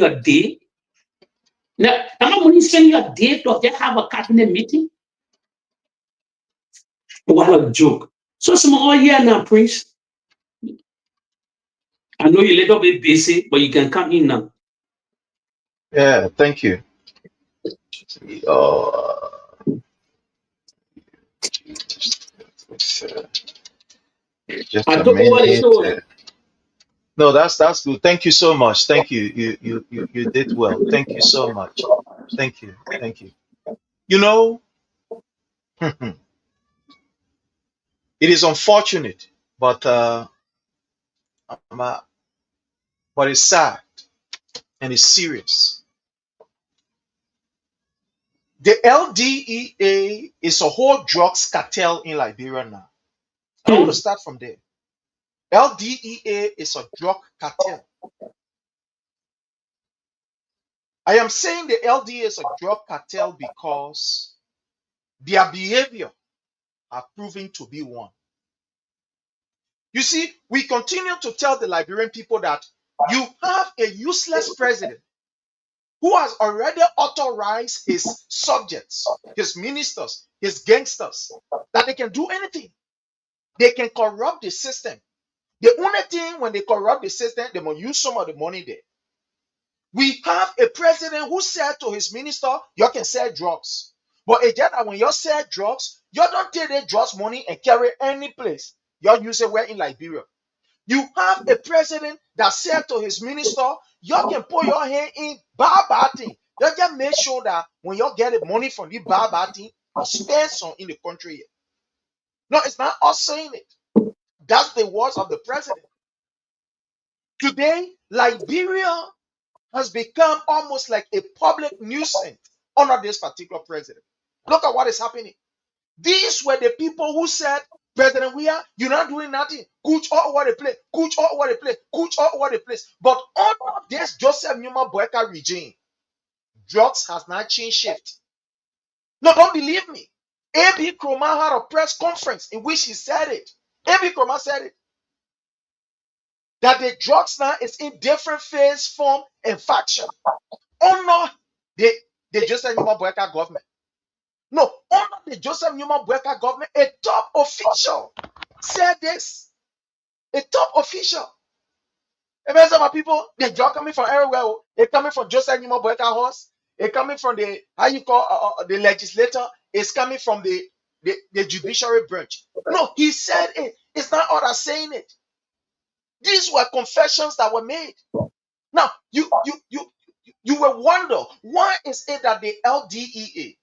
a day? Now, I'm not going to spend your day to just have a cabinet meeting. What a joke. So, some all here now, Prince. I know you're a little bit busy, but you can come in now. Yeah, thank you. Oh, just I a don't know what it's minute. doing. No, that's good. Thank you so much. Thank you. You did well. Thank you so much. Thank you. Thank you. You know, it is unfortunate, but but it's sad and it's serious. The LDEA is a whole drugs cartel in Liberia now. I want to start from there. LDEA is a drug cartel. I am saying the LDA is a drug cartel because their behavior are proving to be one. You see, we continue to tell the Liberian people that you have a useless president who has already authorized his subjects, his ministers, his gangsters, that they can do anything. They can corrupt the system. The only thing when they corrupt the system, they will use some of the money there. We have a president who said to his minister, you can sell drugs. But again, when you sell drugs, you don't take the drugs money and carry any place. You use it where in Liberia. You have a president that said to his minister, you can put your hand in bad thing. You just make sure that when you get the money from the bad thing, you spend some in the country here. No, it's not us saying it. That's the words of the president. Today, Liberia has become almost like a public nuisance under this particular president. Look at what is happening. These were the people who said, President Weah, you're not doing nothing. Coach all over the place. Coach all over the place. Coach all over the place. But under this Joseph Numa Boakai regime, drugs has not changed shift. No, don't believe me. A.B. Kroma had a press conference in which he said it. A.B. Kroma said it. That the drugs now is in different phase, form, and faction. Under the Joseph Numa Boakai government. No, under the Joseph Numa Boakai government, a top official said this. A top official. And then some people, they drug coming from everywhere. They coming from Joseph Numa Boakai house. They coming from the, how you call, the legislator. It's coming from the judiciary branch. No, he said it. It's not others saying it. These were confessions that were made. Now, you will wonder, why is it that the LDEA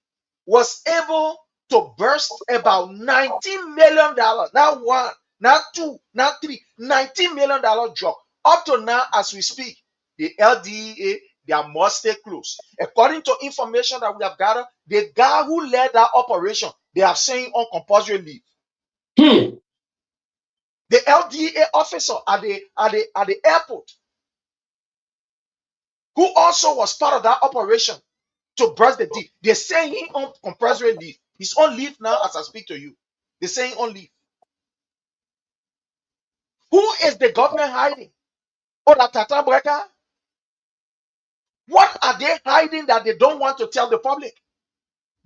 was able to burst about $19 million, not one, not two, not three, $19 million drug. Up to now, as we speak, the LDEA, they are must stay close. According to information that we have gathered, the guy who led that operation, they are saying on compulsory leave. The LDEA officer at the airport, who also was part of that operation to burst the deal. They're saying him on compulsory leave. He's on leave now as I speak to you. They're saying on leave. Who is the government hiding? Oh, that Tata Breka? What are they hiding that they don't want to tell the public?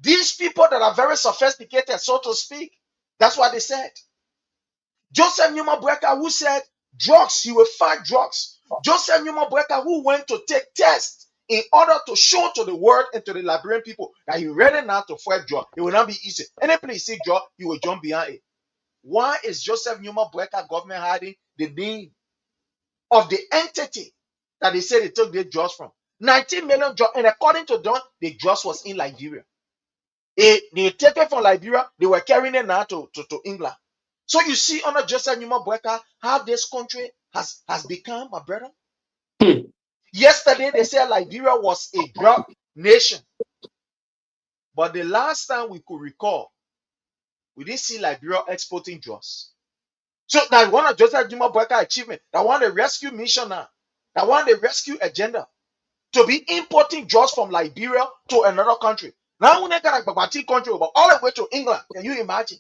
These people that are very sophisticated, so to speak, that's what they said. Joseph Numa Breka, who said drugs, he will fight drugs. Joseph Numa Breka, who went to take tests in order to show to the world and to the Liberian people that he ready now to fight drug. It will not be easy. Any place see drug, he will jump behind it. Why is Joseph Numa Breka government hiding the name of the entity that they said they took the drugs from? 19 million drugs, and according to them, the drugs was in Liberia. They take it from Liberia, they were carrying it now to England. So you see under Joseph Numa Boakai how this country has become, my brother. Yesterday they said Liberia was a drug nation. But the last time we could recall, we didn't see Liberia exporting drugs. So that one of Joseph Numa Boakai achievement, that one the rescue mission now, that one the rescue agenda, to be importing drugs from Liberia to another country. Now we got a country, but all the way to England. Can you imagine?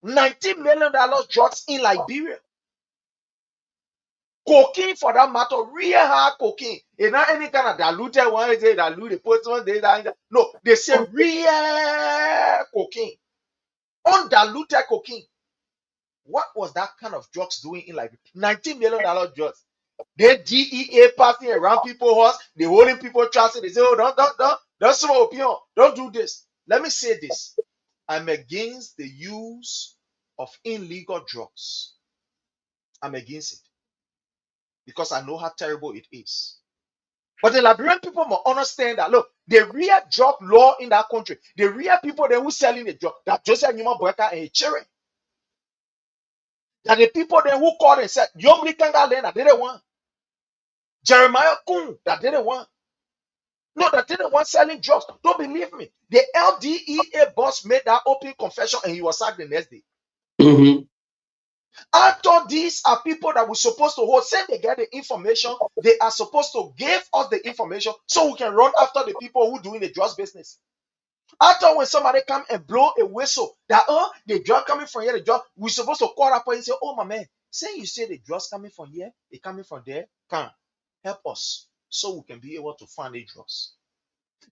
$19 million drugs in Liberia. Cocaine for that matter, real hard cocaine. It's not any kind of diluted one, they dilute the poison, no, they say real cocaine. Undiluted cocaine. What was that kind of drugs doing in like $19 million drugs? They DEA passing around people's house, they holding people trusted. They say, oh, don't smoke opium, don't do this. Let me say this. I'm against the use of illegal drugs. I'm against it because I know how terrible it is. But the Liberian people must understand that, look, the real drug law in that country, the real people that who selling the drug, that Joseph Numa Boakai and Chere, that the people then who called and said, Yomri Kanga that didn't want. Jeremiah Kun that didn't want. No, that didn't want selling drugs. Don't believe me. The LDEA boss made that open confession and he was sacked the next day. Mm-hmm. I thought these are people that we're supposed to hold. Say they get the information, they are supposed to give us the information so we can run after the people who doing the drugs business. I thought when somebody come and blow a whistle that the drug coming from here, the drug, we're supposed to call up and say, oh my man, say you say the drugs coming from here, they coming from there, come help us so we can be able to find the drugs.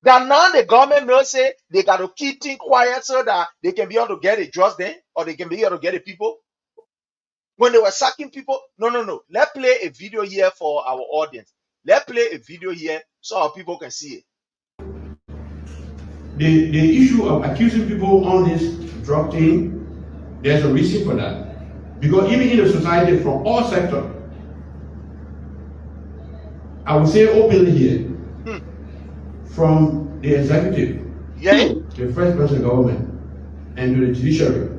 That now the government knows say they got to keep things quiet so that they can be able to get the drugs then, or they can be able to get the people. When they were sacking people, no. Let's play a video here for our audience. Let's play a video here so our people can see it. The issue of accusing people on this drug thing, there's a reason for that. Because even in the society from all sectors, I would say openly here, from the executive, the first person government, and to the judiciary,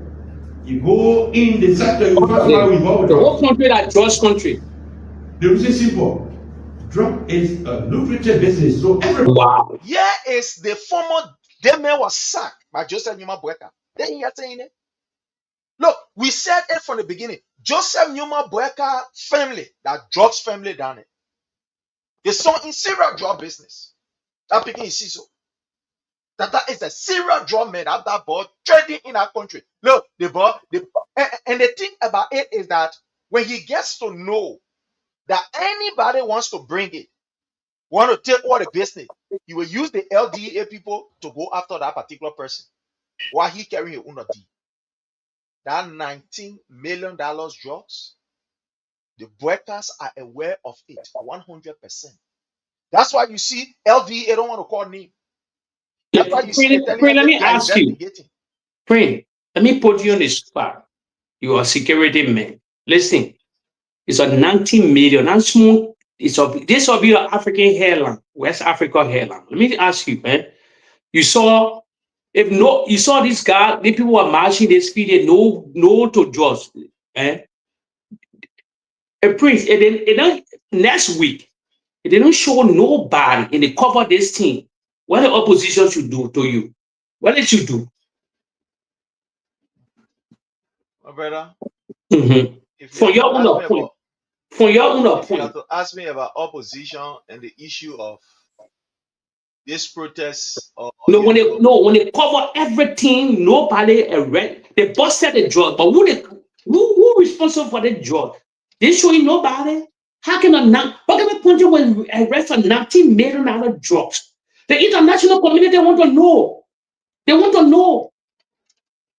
you go in the sector, you first of all involved with the whole country, that drugs country. The reason is simple. Drug is a lucrative business, so everybody. Wow. Here is the former that man was sacked by Joseph Numa Boakai. Then you are saying it. Look, we said it from the beginning. Joseph Numa Boakai family, that drugs family done it. They saw in serial drug business. That picking is so. That is a serial drug man. That boy trading in our country. Look, the boy, and the thing about it is that when he gets to know that anybody wants to bring it, want to take all the business, he will use the LDA people to go after that particular person while he carrying a own D. That $19 million drugs, the Boakais are aware of it 100%. That's why you see LDA don't want to call name. That's why you see they telling Let me they are ask you. investigating. Let me put you on the spot. You are a security man. Listen, it's a 19 million. And small. This will be an African hairline, West Africa hairline. Let me ask you, man. You saw this guy, the people were marching, they speeded no to drugs. A Prince, and then next week, they don't show nobody and they cover this thing. What the opposition should do to you? What did you do? My brother, For your own point. For your own point. You have to ask me about opposition and the issue of this protest. When they cover everything, nobody arrest. They busted the drug, but who responsible for the drug? They showing nobody. How can a country will arrest for $19 million drugs? The international community want to know. They want to know.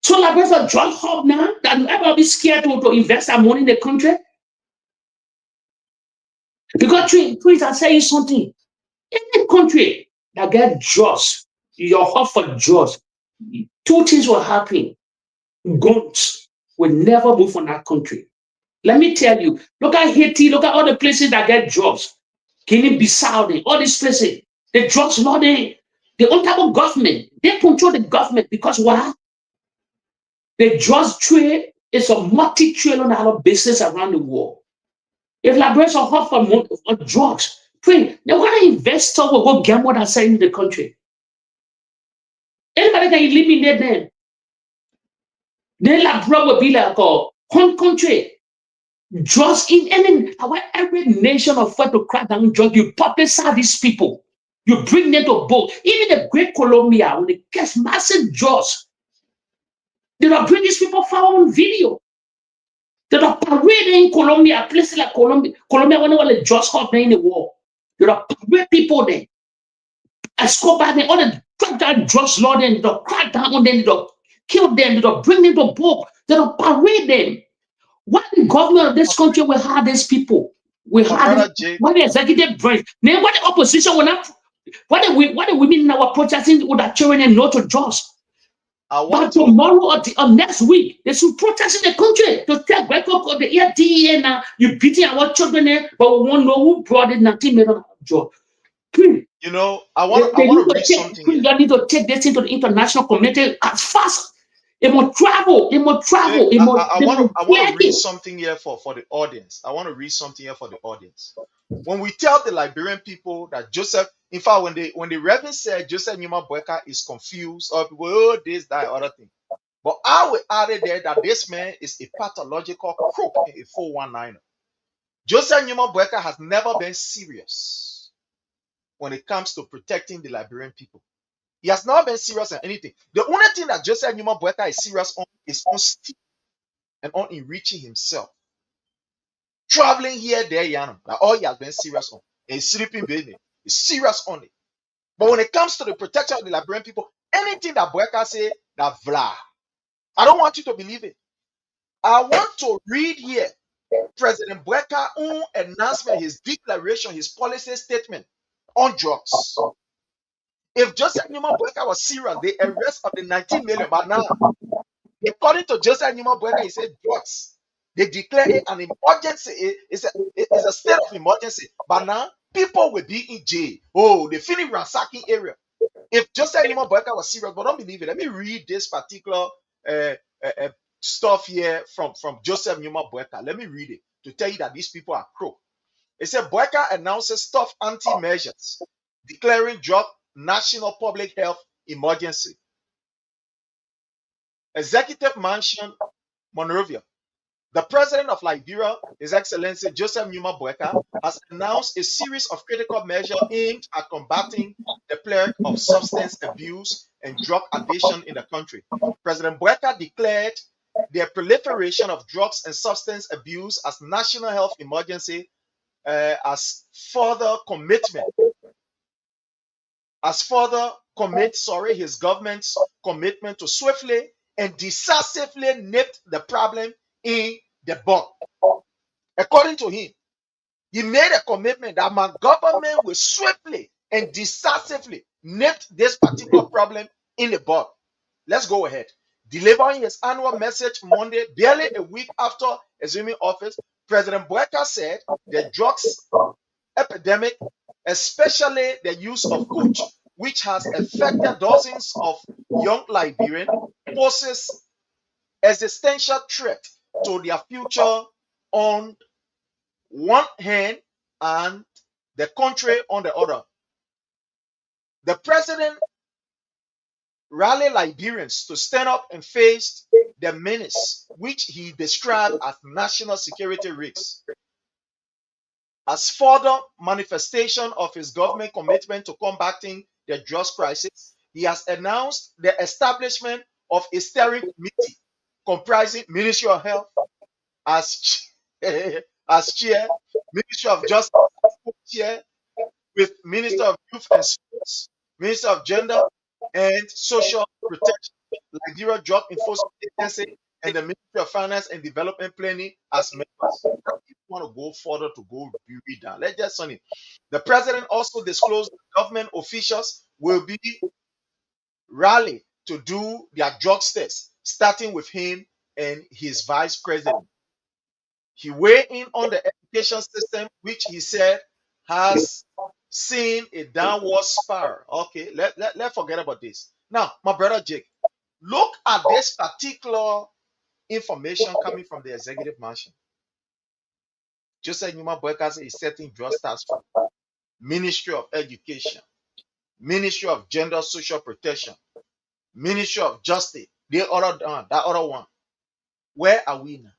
So like there's a drug hub now that everybody be scared to invest our money in the country. Because please, I say you something. Any country that get drugs, your hub for drugs, two things will happen. Guns will never move from that country. Let me tell you, look at Haiti, look at all the places that get drugs. Guinea-Bissau, all these places, the drugs not there. The on top of government, they control the government because why? The drugs trade is a multi-trillion-dollar business around the world. If Liberians are hot for drugs, they're going to invest will go gamble and sell in the country. Anybody can eliminate them. Then Liberia will be like a home country. Drugs in every nation of fight to crack down drugs, you publicize these people. You bring them to boat. Even the Great Colombia, when they catch massive drugs, they don't bring these people for on video. They don't parade in Colombia, places like Colombia. Colombia, when they were just hot in the war, they don't parade people there. Escobar, they all the crack down drugs law, then they don't crack down on them, they don't kill them, they don't bring them to book, they don't parade them. Why the government of this country will hire these people? We hire them. Why the executive branch? Then why the opposition will not? Why the women in our protesting with their children and not to drugs? But tomorrow or next week, they should protest in the country to take back up of the DEA now. You beating our children there, but we won't know who brought it. Nothing made of job. You know, I want to read something. You need to take this into the international community as fast. It must travel. It must travel. I want to read something here for the audience. I want to read something here for the audience. When we tell the Liberian people that Joseph, in fact, when the Reverend said Joseph Numa Boakai is confused, or people, oh, this, that, other thing. But I will add it there that this man is a pathological crook and a 419er. Joseph Numa Boakai has never been serious when it comes to protecting the Liberian people. He has never been serious on anything. The only thing that Joseph Numa Boakai is serious on is on stealing and on enriching himself. Traveling here, there, Yana. Like all he has been serious on. And sleeping business. He's serious on it. But when it comes to the protection of the Liberian people, anything that Boakai say, that vla. I don't want you to believe it. I want to read here President Boakai announcement, his declaration, his policy statement on drugs. If Joseph Numa Boakai was serious, the arrest of the 19 million, but now, according to Joseph Numa Boakai, he said drugs. They declare it an emergency. It's a state of emergency. But now, people will be in jail. Oh, they finish ransacking area. If Joseph Numa Boakai was serious, but don't believe it. Let me read this particular stuff here from Joseph Numa Boakai. Let me read it to tell you that these people are crook. It said Boakai announces tough anti-measures, declaring drug national public health emergency. Executive Mansion, Monrovia. The president of Liberia, His Excellency Joseph Numa Boakai, has announced a series of critical measures aimed at combating the plague of substance abuse and drug addiction in the country. President Boakai declared the proliferation of drugs and substance abuse as national health emergency as further his government's commitment to swiftly and decisively nip the problem in the bud. According to him, he made a commitment that my government will swiftly and decisively nip this particular problem in the bud. Let's go ahead. Delivering his annual message Monday, barely a week after assuming office, President Boakai said the drugs epidemic, especially the use of coach, which has affected dozens of young Liberians, poses existential threat to their future on one hand and the country on the other. The president rallied Liberians to stand up and face the menace, which he described as national security risks. As further manifestation of his government commitment to combating the drugs crisis, he has announced the establishment of a steering committee comprising Ministry of Health as chair, Ministry of Justice as co-chair, with Minister of Youth and Sports, Minister of Gender and Social Protection, Nigeria Drug Enforcement Agency, and the Ministry of Finance and Development Planning as members. If you want to go further to go read that, let's just on it. The president also disclosed that government officials will be rallied to do their drugs test, starting with him and his vice president. He weighed in on the education system, which he said has seen a downward spiral. Okay, let's forget about this. Now, my brother Jake, look at this particular information coming from the executive mansion. Joseph Numa Boakai is setting drug task force, Ministry of Education, Ministry of Gender Social Protection, Ministry of Justice, that other one. Where are we now?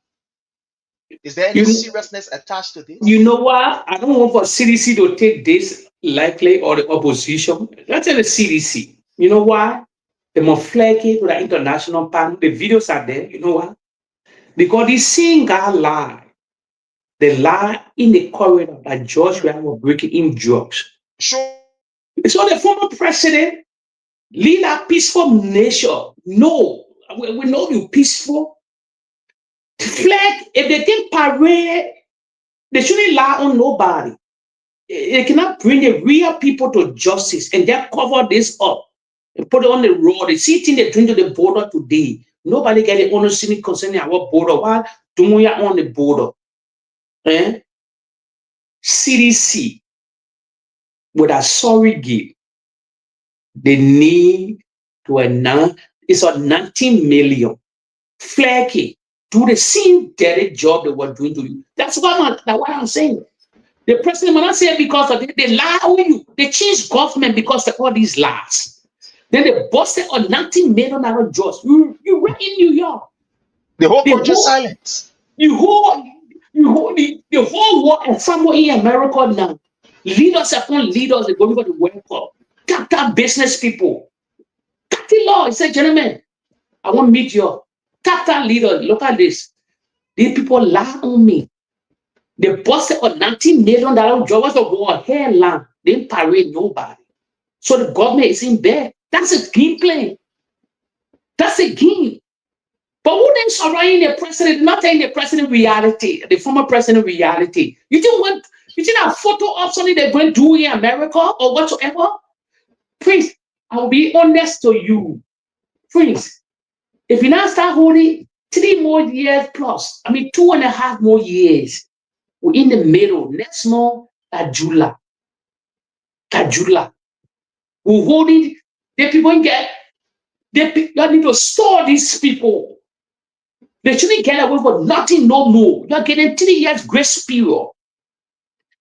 Is there any seriousness attached to this? You know what? I don't want for CDC to take this lightly or the opposition. Let's say the CDC. You know why? They must flag it with an international panel. The videos are there. You know what? Because the same guy lied. The lie in the corridor that George was breaking in drugs. Sure. So the former president lead a peaceful nation. No, we know you peaceful. Flag, if they think parade, they shouldn't lie on nobody. They cannot bring the real people to justice and then cover this up and put it on the road. The see thing they bring to the border today. Nobody get the honestly concerning our border. Why do we are on the border? CDC with a surrogate, they need to announce it's a 19 million. Flaky, do the same dirty job they were doing to you. That's what I'm saying. The president will not say because of they lie on you. They change government because of all these lies. Then they busted on $19 million jobs. You were in New York. The whole country silence. The whole world and somewhere in America now. Leaders upon leaders, they're going for the World Cup. Capital business people. Capital law, he said, gentlemen, I want to meet you. Capital leaders, look at this. These people lie on me. They busted a $19 million job was a war hairline. They didn't parade nobody. So the government is in bed. That's a game plan. That's a game. But who then surrounding the president, not telling the president reality, the former president reality. You think a photo of something they're going to do in America or whatsoever? Prince, I will be honest to you. Prince, if you now start holding 3 more years plus, 2.5 more years, we're in the middle. Next month, Kajula. We're holding, the people you need to store these people. They shouldn't get away with nothing no more. You're getting 3 years grace period.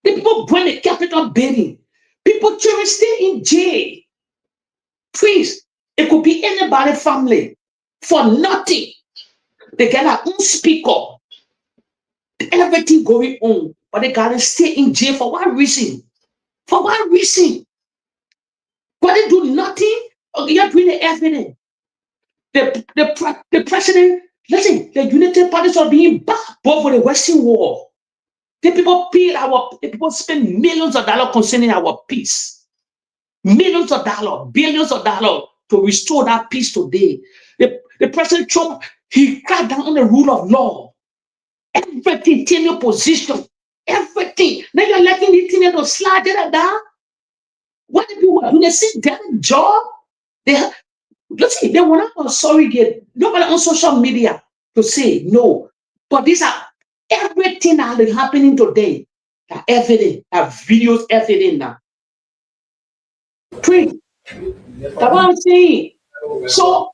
The people bring the capital building. People children stay in jail. Please, it could be anybody family for nothing. They get their own speaker. Everything going on, but they gotta stay in jail for what reason? For what reason? But they do nothing. You're bringing the evidence. The president, listen, the United Parties are being backed over the Western Wall. The people spend millions of dollars concerning our peace. Millions of dollars, billions of dollars to restore that peace today. The President Trump, he cracked down on the rule of law. Everything, take your position. Everything. Now you're letting the thing to slide it down. What the people do? They sit down job. They want to surrogate. Nobody on social media to say no. But these are everything that is happening today. Are evident. Are videos evident now. Pray. That's what I'm saying. So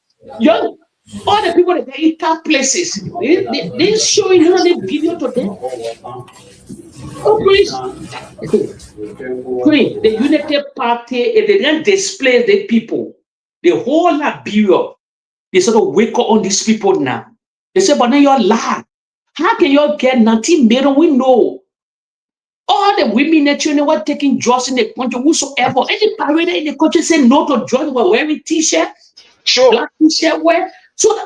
all the people that they in tough places, they showing you the video to them. Oh, please. Pray. The United Party, if they don't display the people, the whole Liberia, they sort of wake up on these people now. They say, but now you're lying. How can you get 19 million? We know. All the women that you know were taking drugs in the country, whosoever. Any parade in the country say no to drugs, were wearing t-shirts, sure, black t-shirt wear. So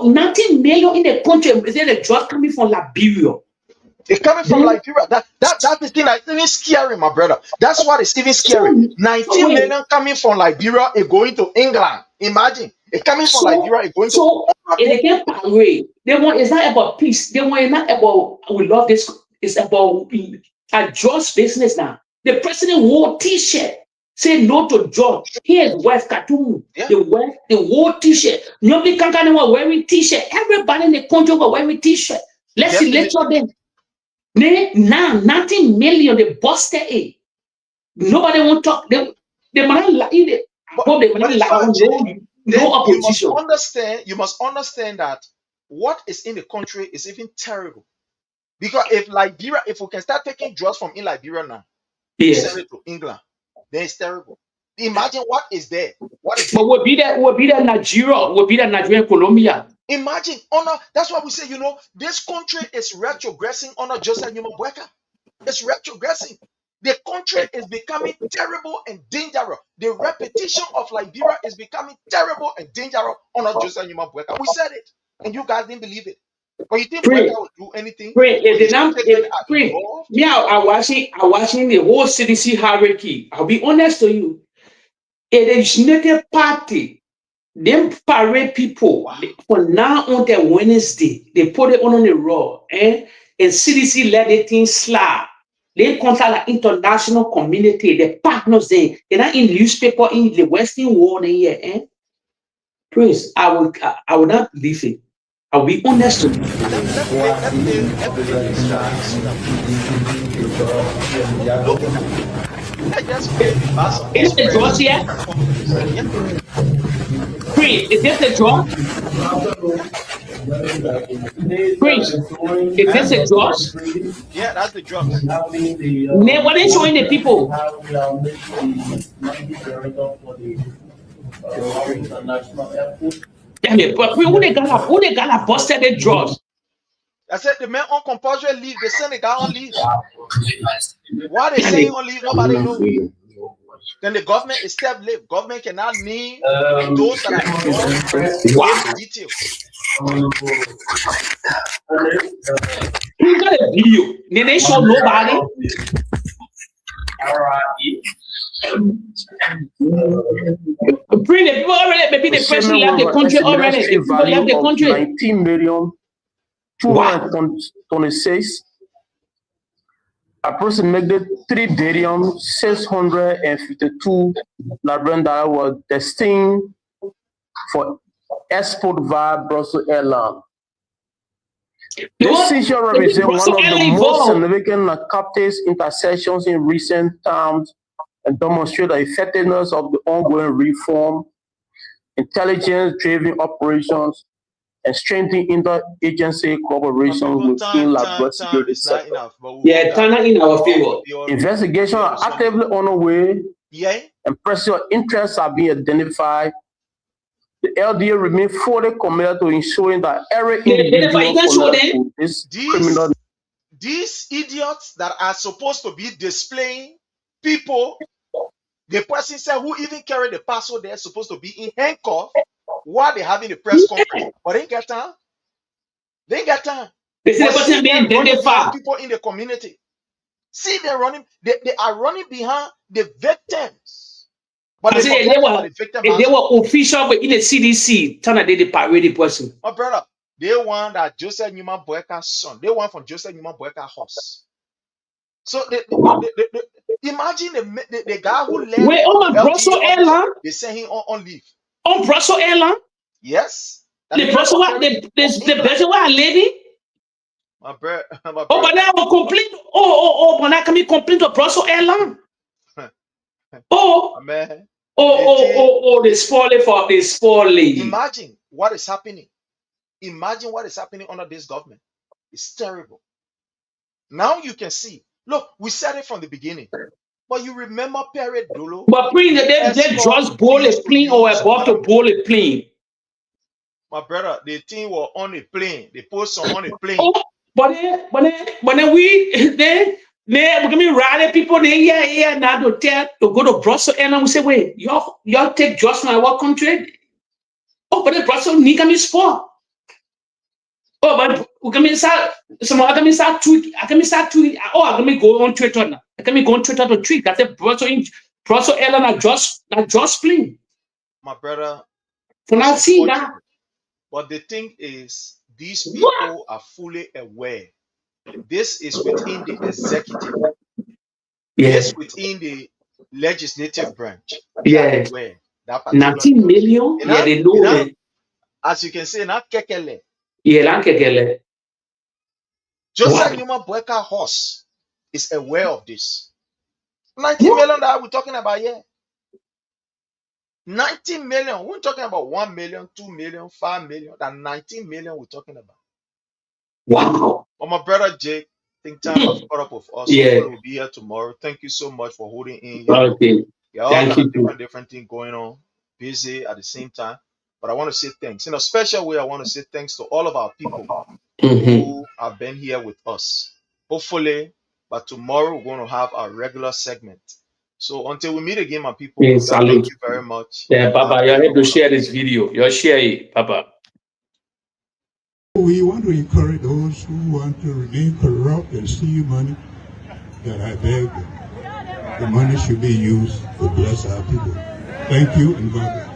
19 million in the country, is there the drugs coming from Liberia? It's coming from Liberia. That's the thing that's even scary, my brother. That's what is even scary. 19 million coming from Liberia is going to England. Imagine. It's coming from Liberia, it's going to they get parade. It's not about peace. It's not about we love this. It's about a drugs business now. The president wore t-shirt, say no to drugs. Here's West Khartoum. Yeah. The wore t-shirt. Nobody can were wearing t-shirt. Everybody in the country were wearing t-shirt. Let's lecture them. Now 19 million they busted it. Nobody won't talk. They might not lie. No opposition. You must understand that what is in the country is even terrible. Because if we can start taking drugs from in Liberia now, send it to England, then it's terrible. Imagine what is there. But we'll be there Nigeria, we'll be there Nigeria, Colombia. Imagine, that's why we say, this country is retrogressing under Joseph Boakai. It's retrogressing. The country is becoming terrible and dangerous. The reputation of Liberia is becoming terrible and dangerous under Joseph Boakai. We said it, and you guys didn't believe it. But you think Pray, Boakai would do anything? pray. When If his they not, children if, are pray. involved? Me, I watching the whole CDC hierarchy. I'll be honest to you. It is not a party. Them parade people Wow. for now on the Wednesday, they put it on the raw, and CDC let the thing slide. They contact the international community, the partners they're not in newspaper in the Western world here, eh? Please, I will not believe it. I will be honest with you. Let me play this track so that people look. Let's just play the bars of Is it express George so here? people can come to listen. Yeah. Prince, is this a George? Prince, is Huh? this a George? Yeah, that's the drugs. Name, what is showing the people? Damn it, but who they got busted the drugs? I said the men on compulsory leave. They send the guy on leave. Why they Damn saying it. on leave? Nobody knows. Then the government is step leave. Government cannot name those that are involved or give the details. You got a video. They show nobody. Bring the people already. Maybe the person left the country already. The people left the country. 19 million, 226. Approximately 3 billion 652 Liberian dollar was destined for export via Brussels Airlines. This seizure represents one of the most significant and captive intersections in recent times and demonstrates the effectiveness of the ongoing reform, intelligence-driven operations, and strengthening interagency cooperation within Liberia security sector. Yeah, turn it in our favor. Investigations are actively underway, and personal interests are being identified. The LDA remains fully committed to ensuring that every individual this criminal. These idiots that are supposed to be displaying people, the person said who even carried the passport, they're supposed to be in handcuffs while they're having a press conference. But they ain't got time. They ain't got time. They see the person being identified. People in the community. See, they're running. They are running behind the victims. But they forget about the victim. If they were official in the CDC, turn they the parade person. My brother, they want that Joseph Newman Boaka's son. They want from Joseph Newman Boaka's horse. So imagine the guy who led. Wait, on my Brussels Airline? They sent him on leave. On Brussels Airline? Yes. The Brussels where I living? My brother. Oh, but now I'm complain. But now can we complain to Brussels Airline? Man. They spoil it for the spoiling. Imagine what is happening. Imagine what is happening under this government. It's terrible. Now you can see. Look, we said it from the beginning. But you remember Period Dolo? But they just bowl a plane or about to bowl a plane. My brother, the team were on a plane. They post on a plane. But then we're gonna rally people there now to go to Brussels and we say, wait, y'all take just my what country? Oh, but the Brussels need me sport. Oh, but we can start tweet. I can start tweet. Oh, I can go on Twitter now. I can go on Twitter to tweet. That's a Brussels airline not just plane. My brother. Can I see that? But the thing is, these people are fully aware. This is within the executive. Yes, within the legislative branch. Yeah. That 19 million? Yeah, they know it. As you can see, not Kekele. Yeah, not Kekele. Joseph Newman Boaka horse is aware of this. 19 million that we're talking about here. 19 million. We're talking about 1 million, 2 million, 5 million. That 19 million we're talking about. Wow. But my brother Jake, think time has caught up with us. Yeah. We'll be here tomorrow. Thank you so much for holding in. Okay. Thank you. Different things going on. Busy at the same time. But I want to say thanks. In a special way, I want to say thanks to all of our people who have been here with us. Hopefully, but tomorrow we're going to have our regular segment. So until we meet again, my people, thank you very much. Yeah, Papa, you have to share this video. You share it, Papa. We want to encourage those who want to remain corrupt and steal money, that I beg them. The money should be used to bless our people. Thank you, and God bless.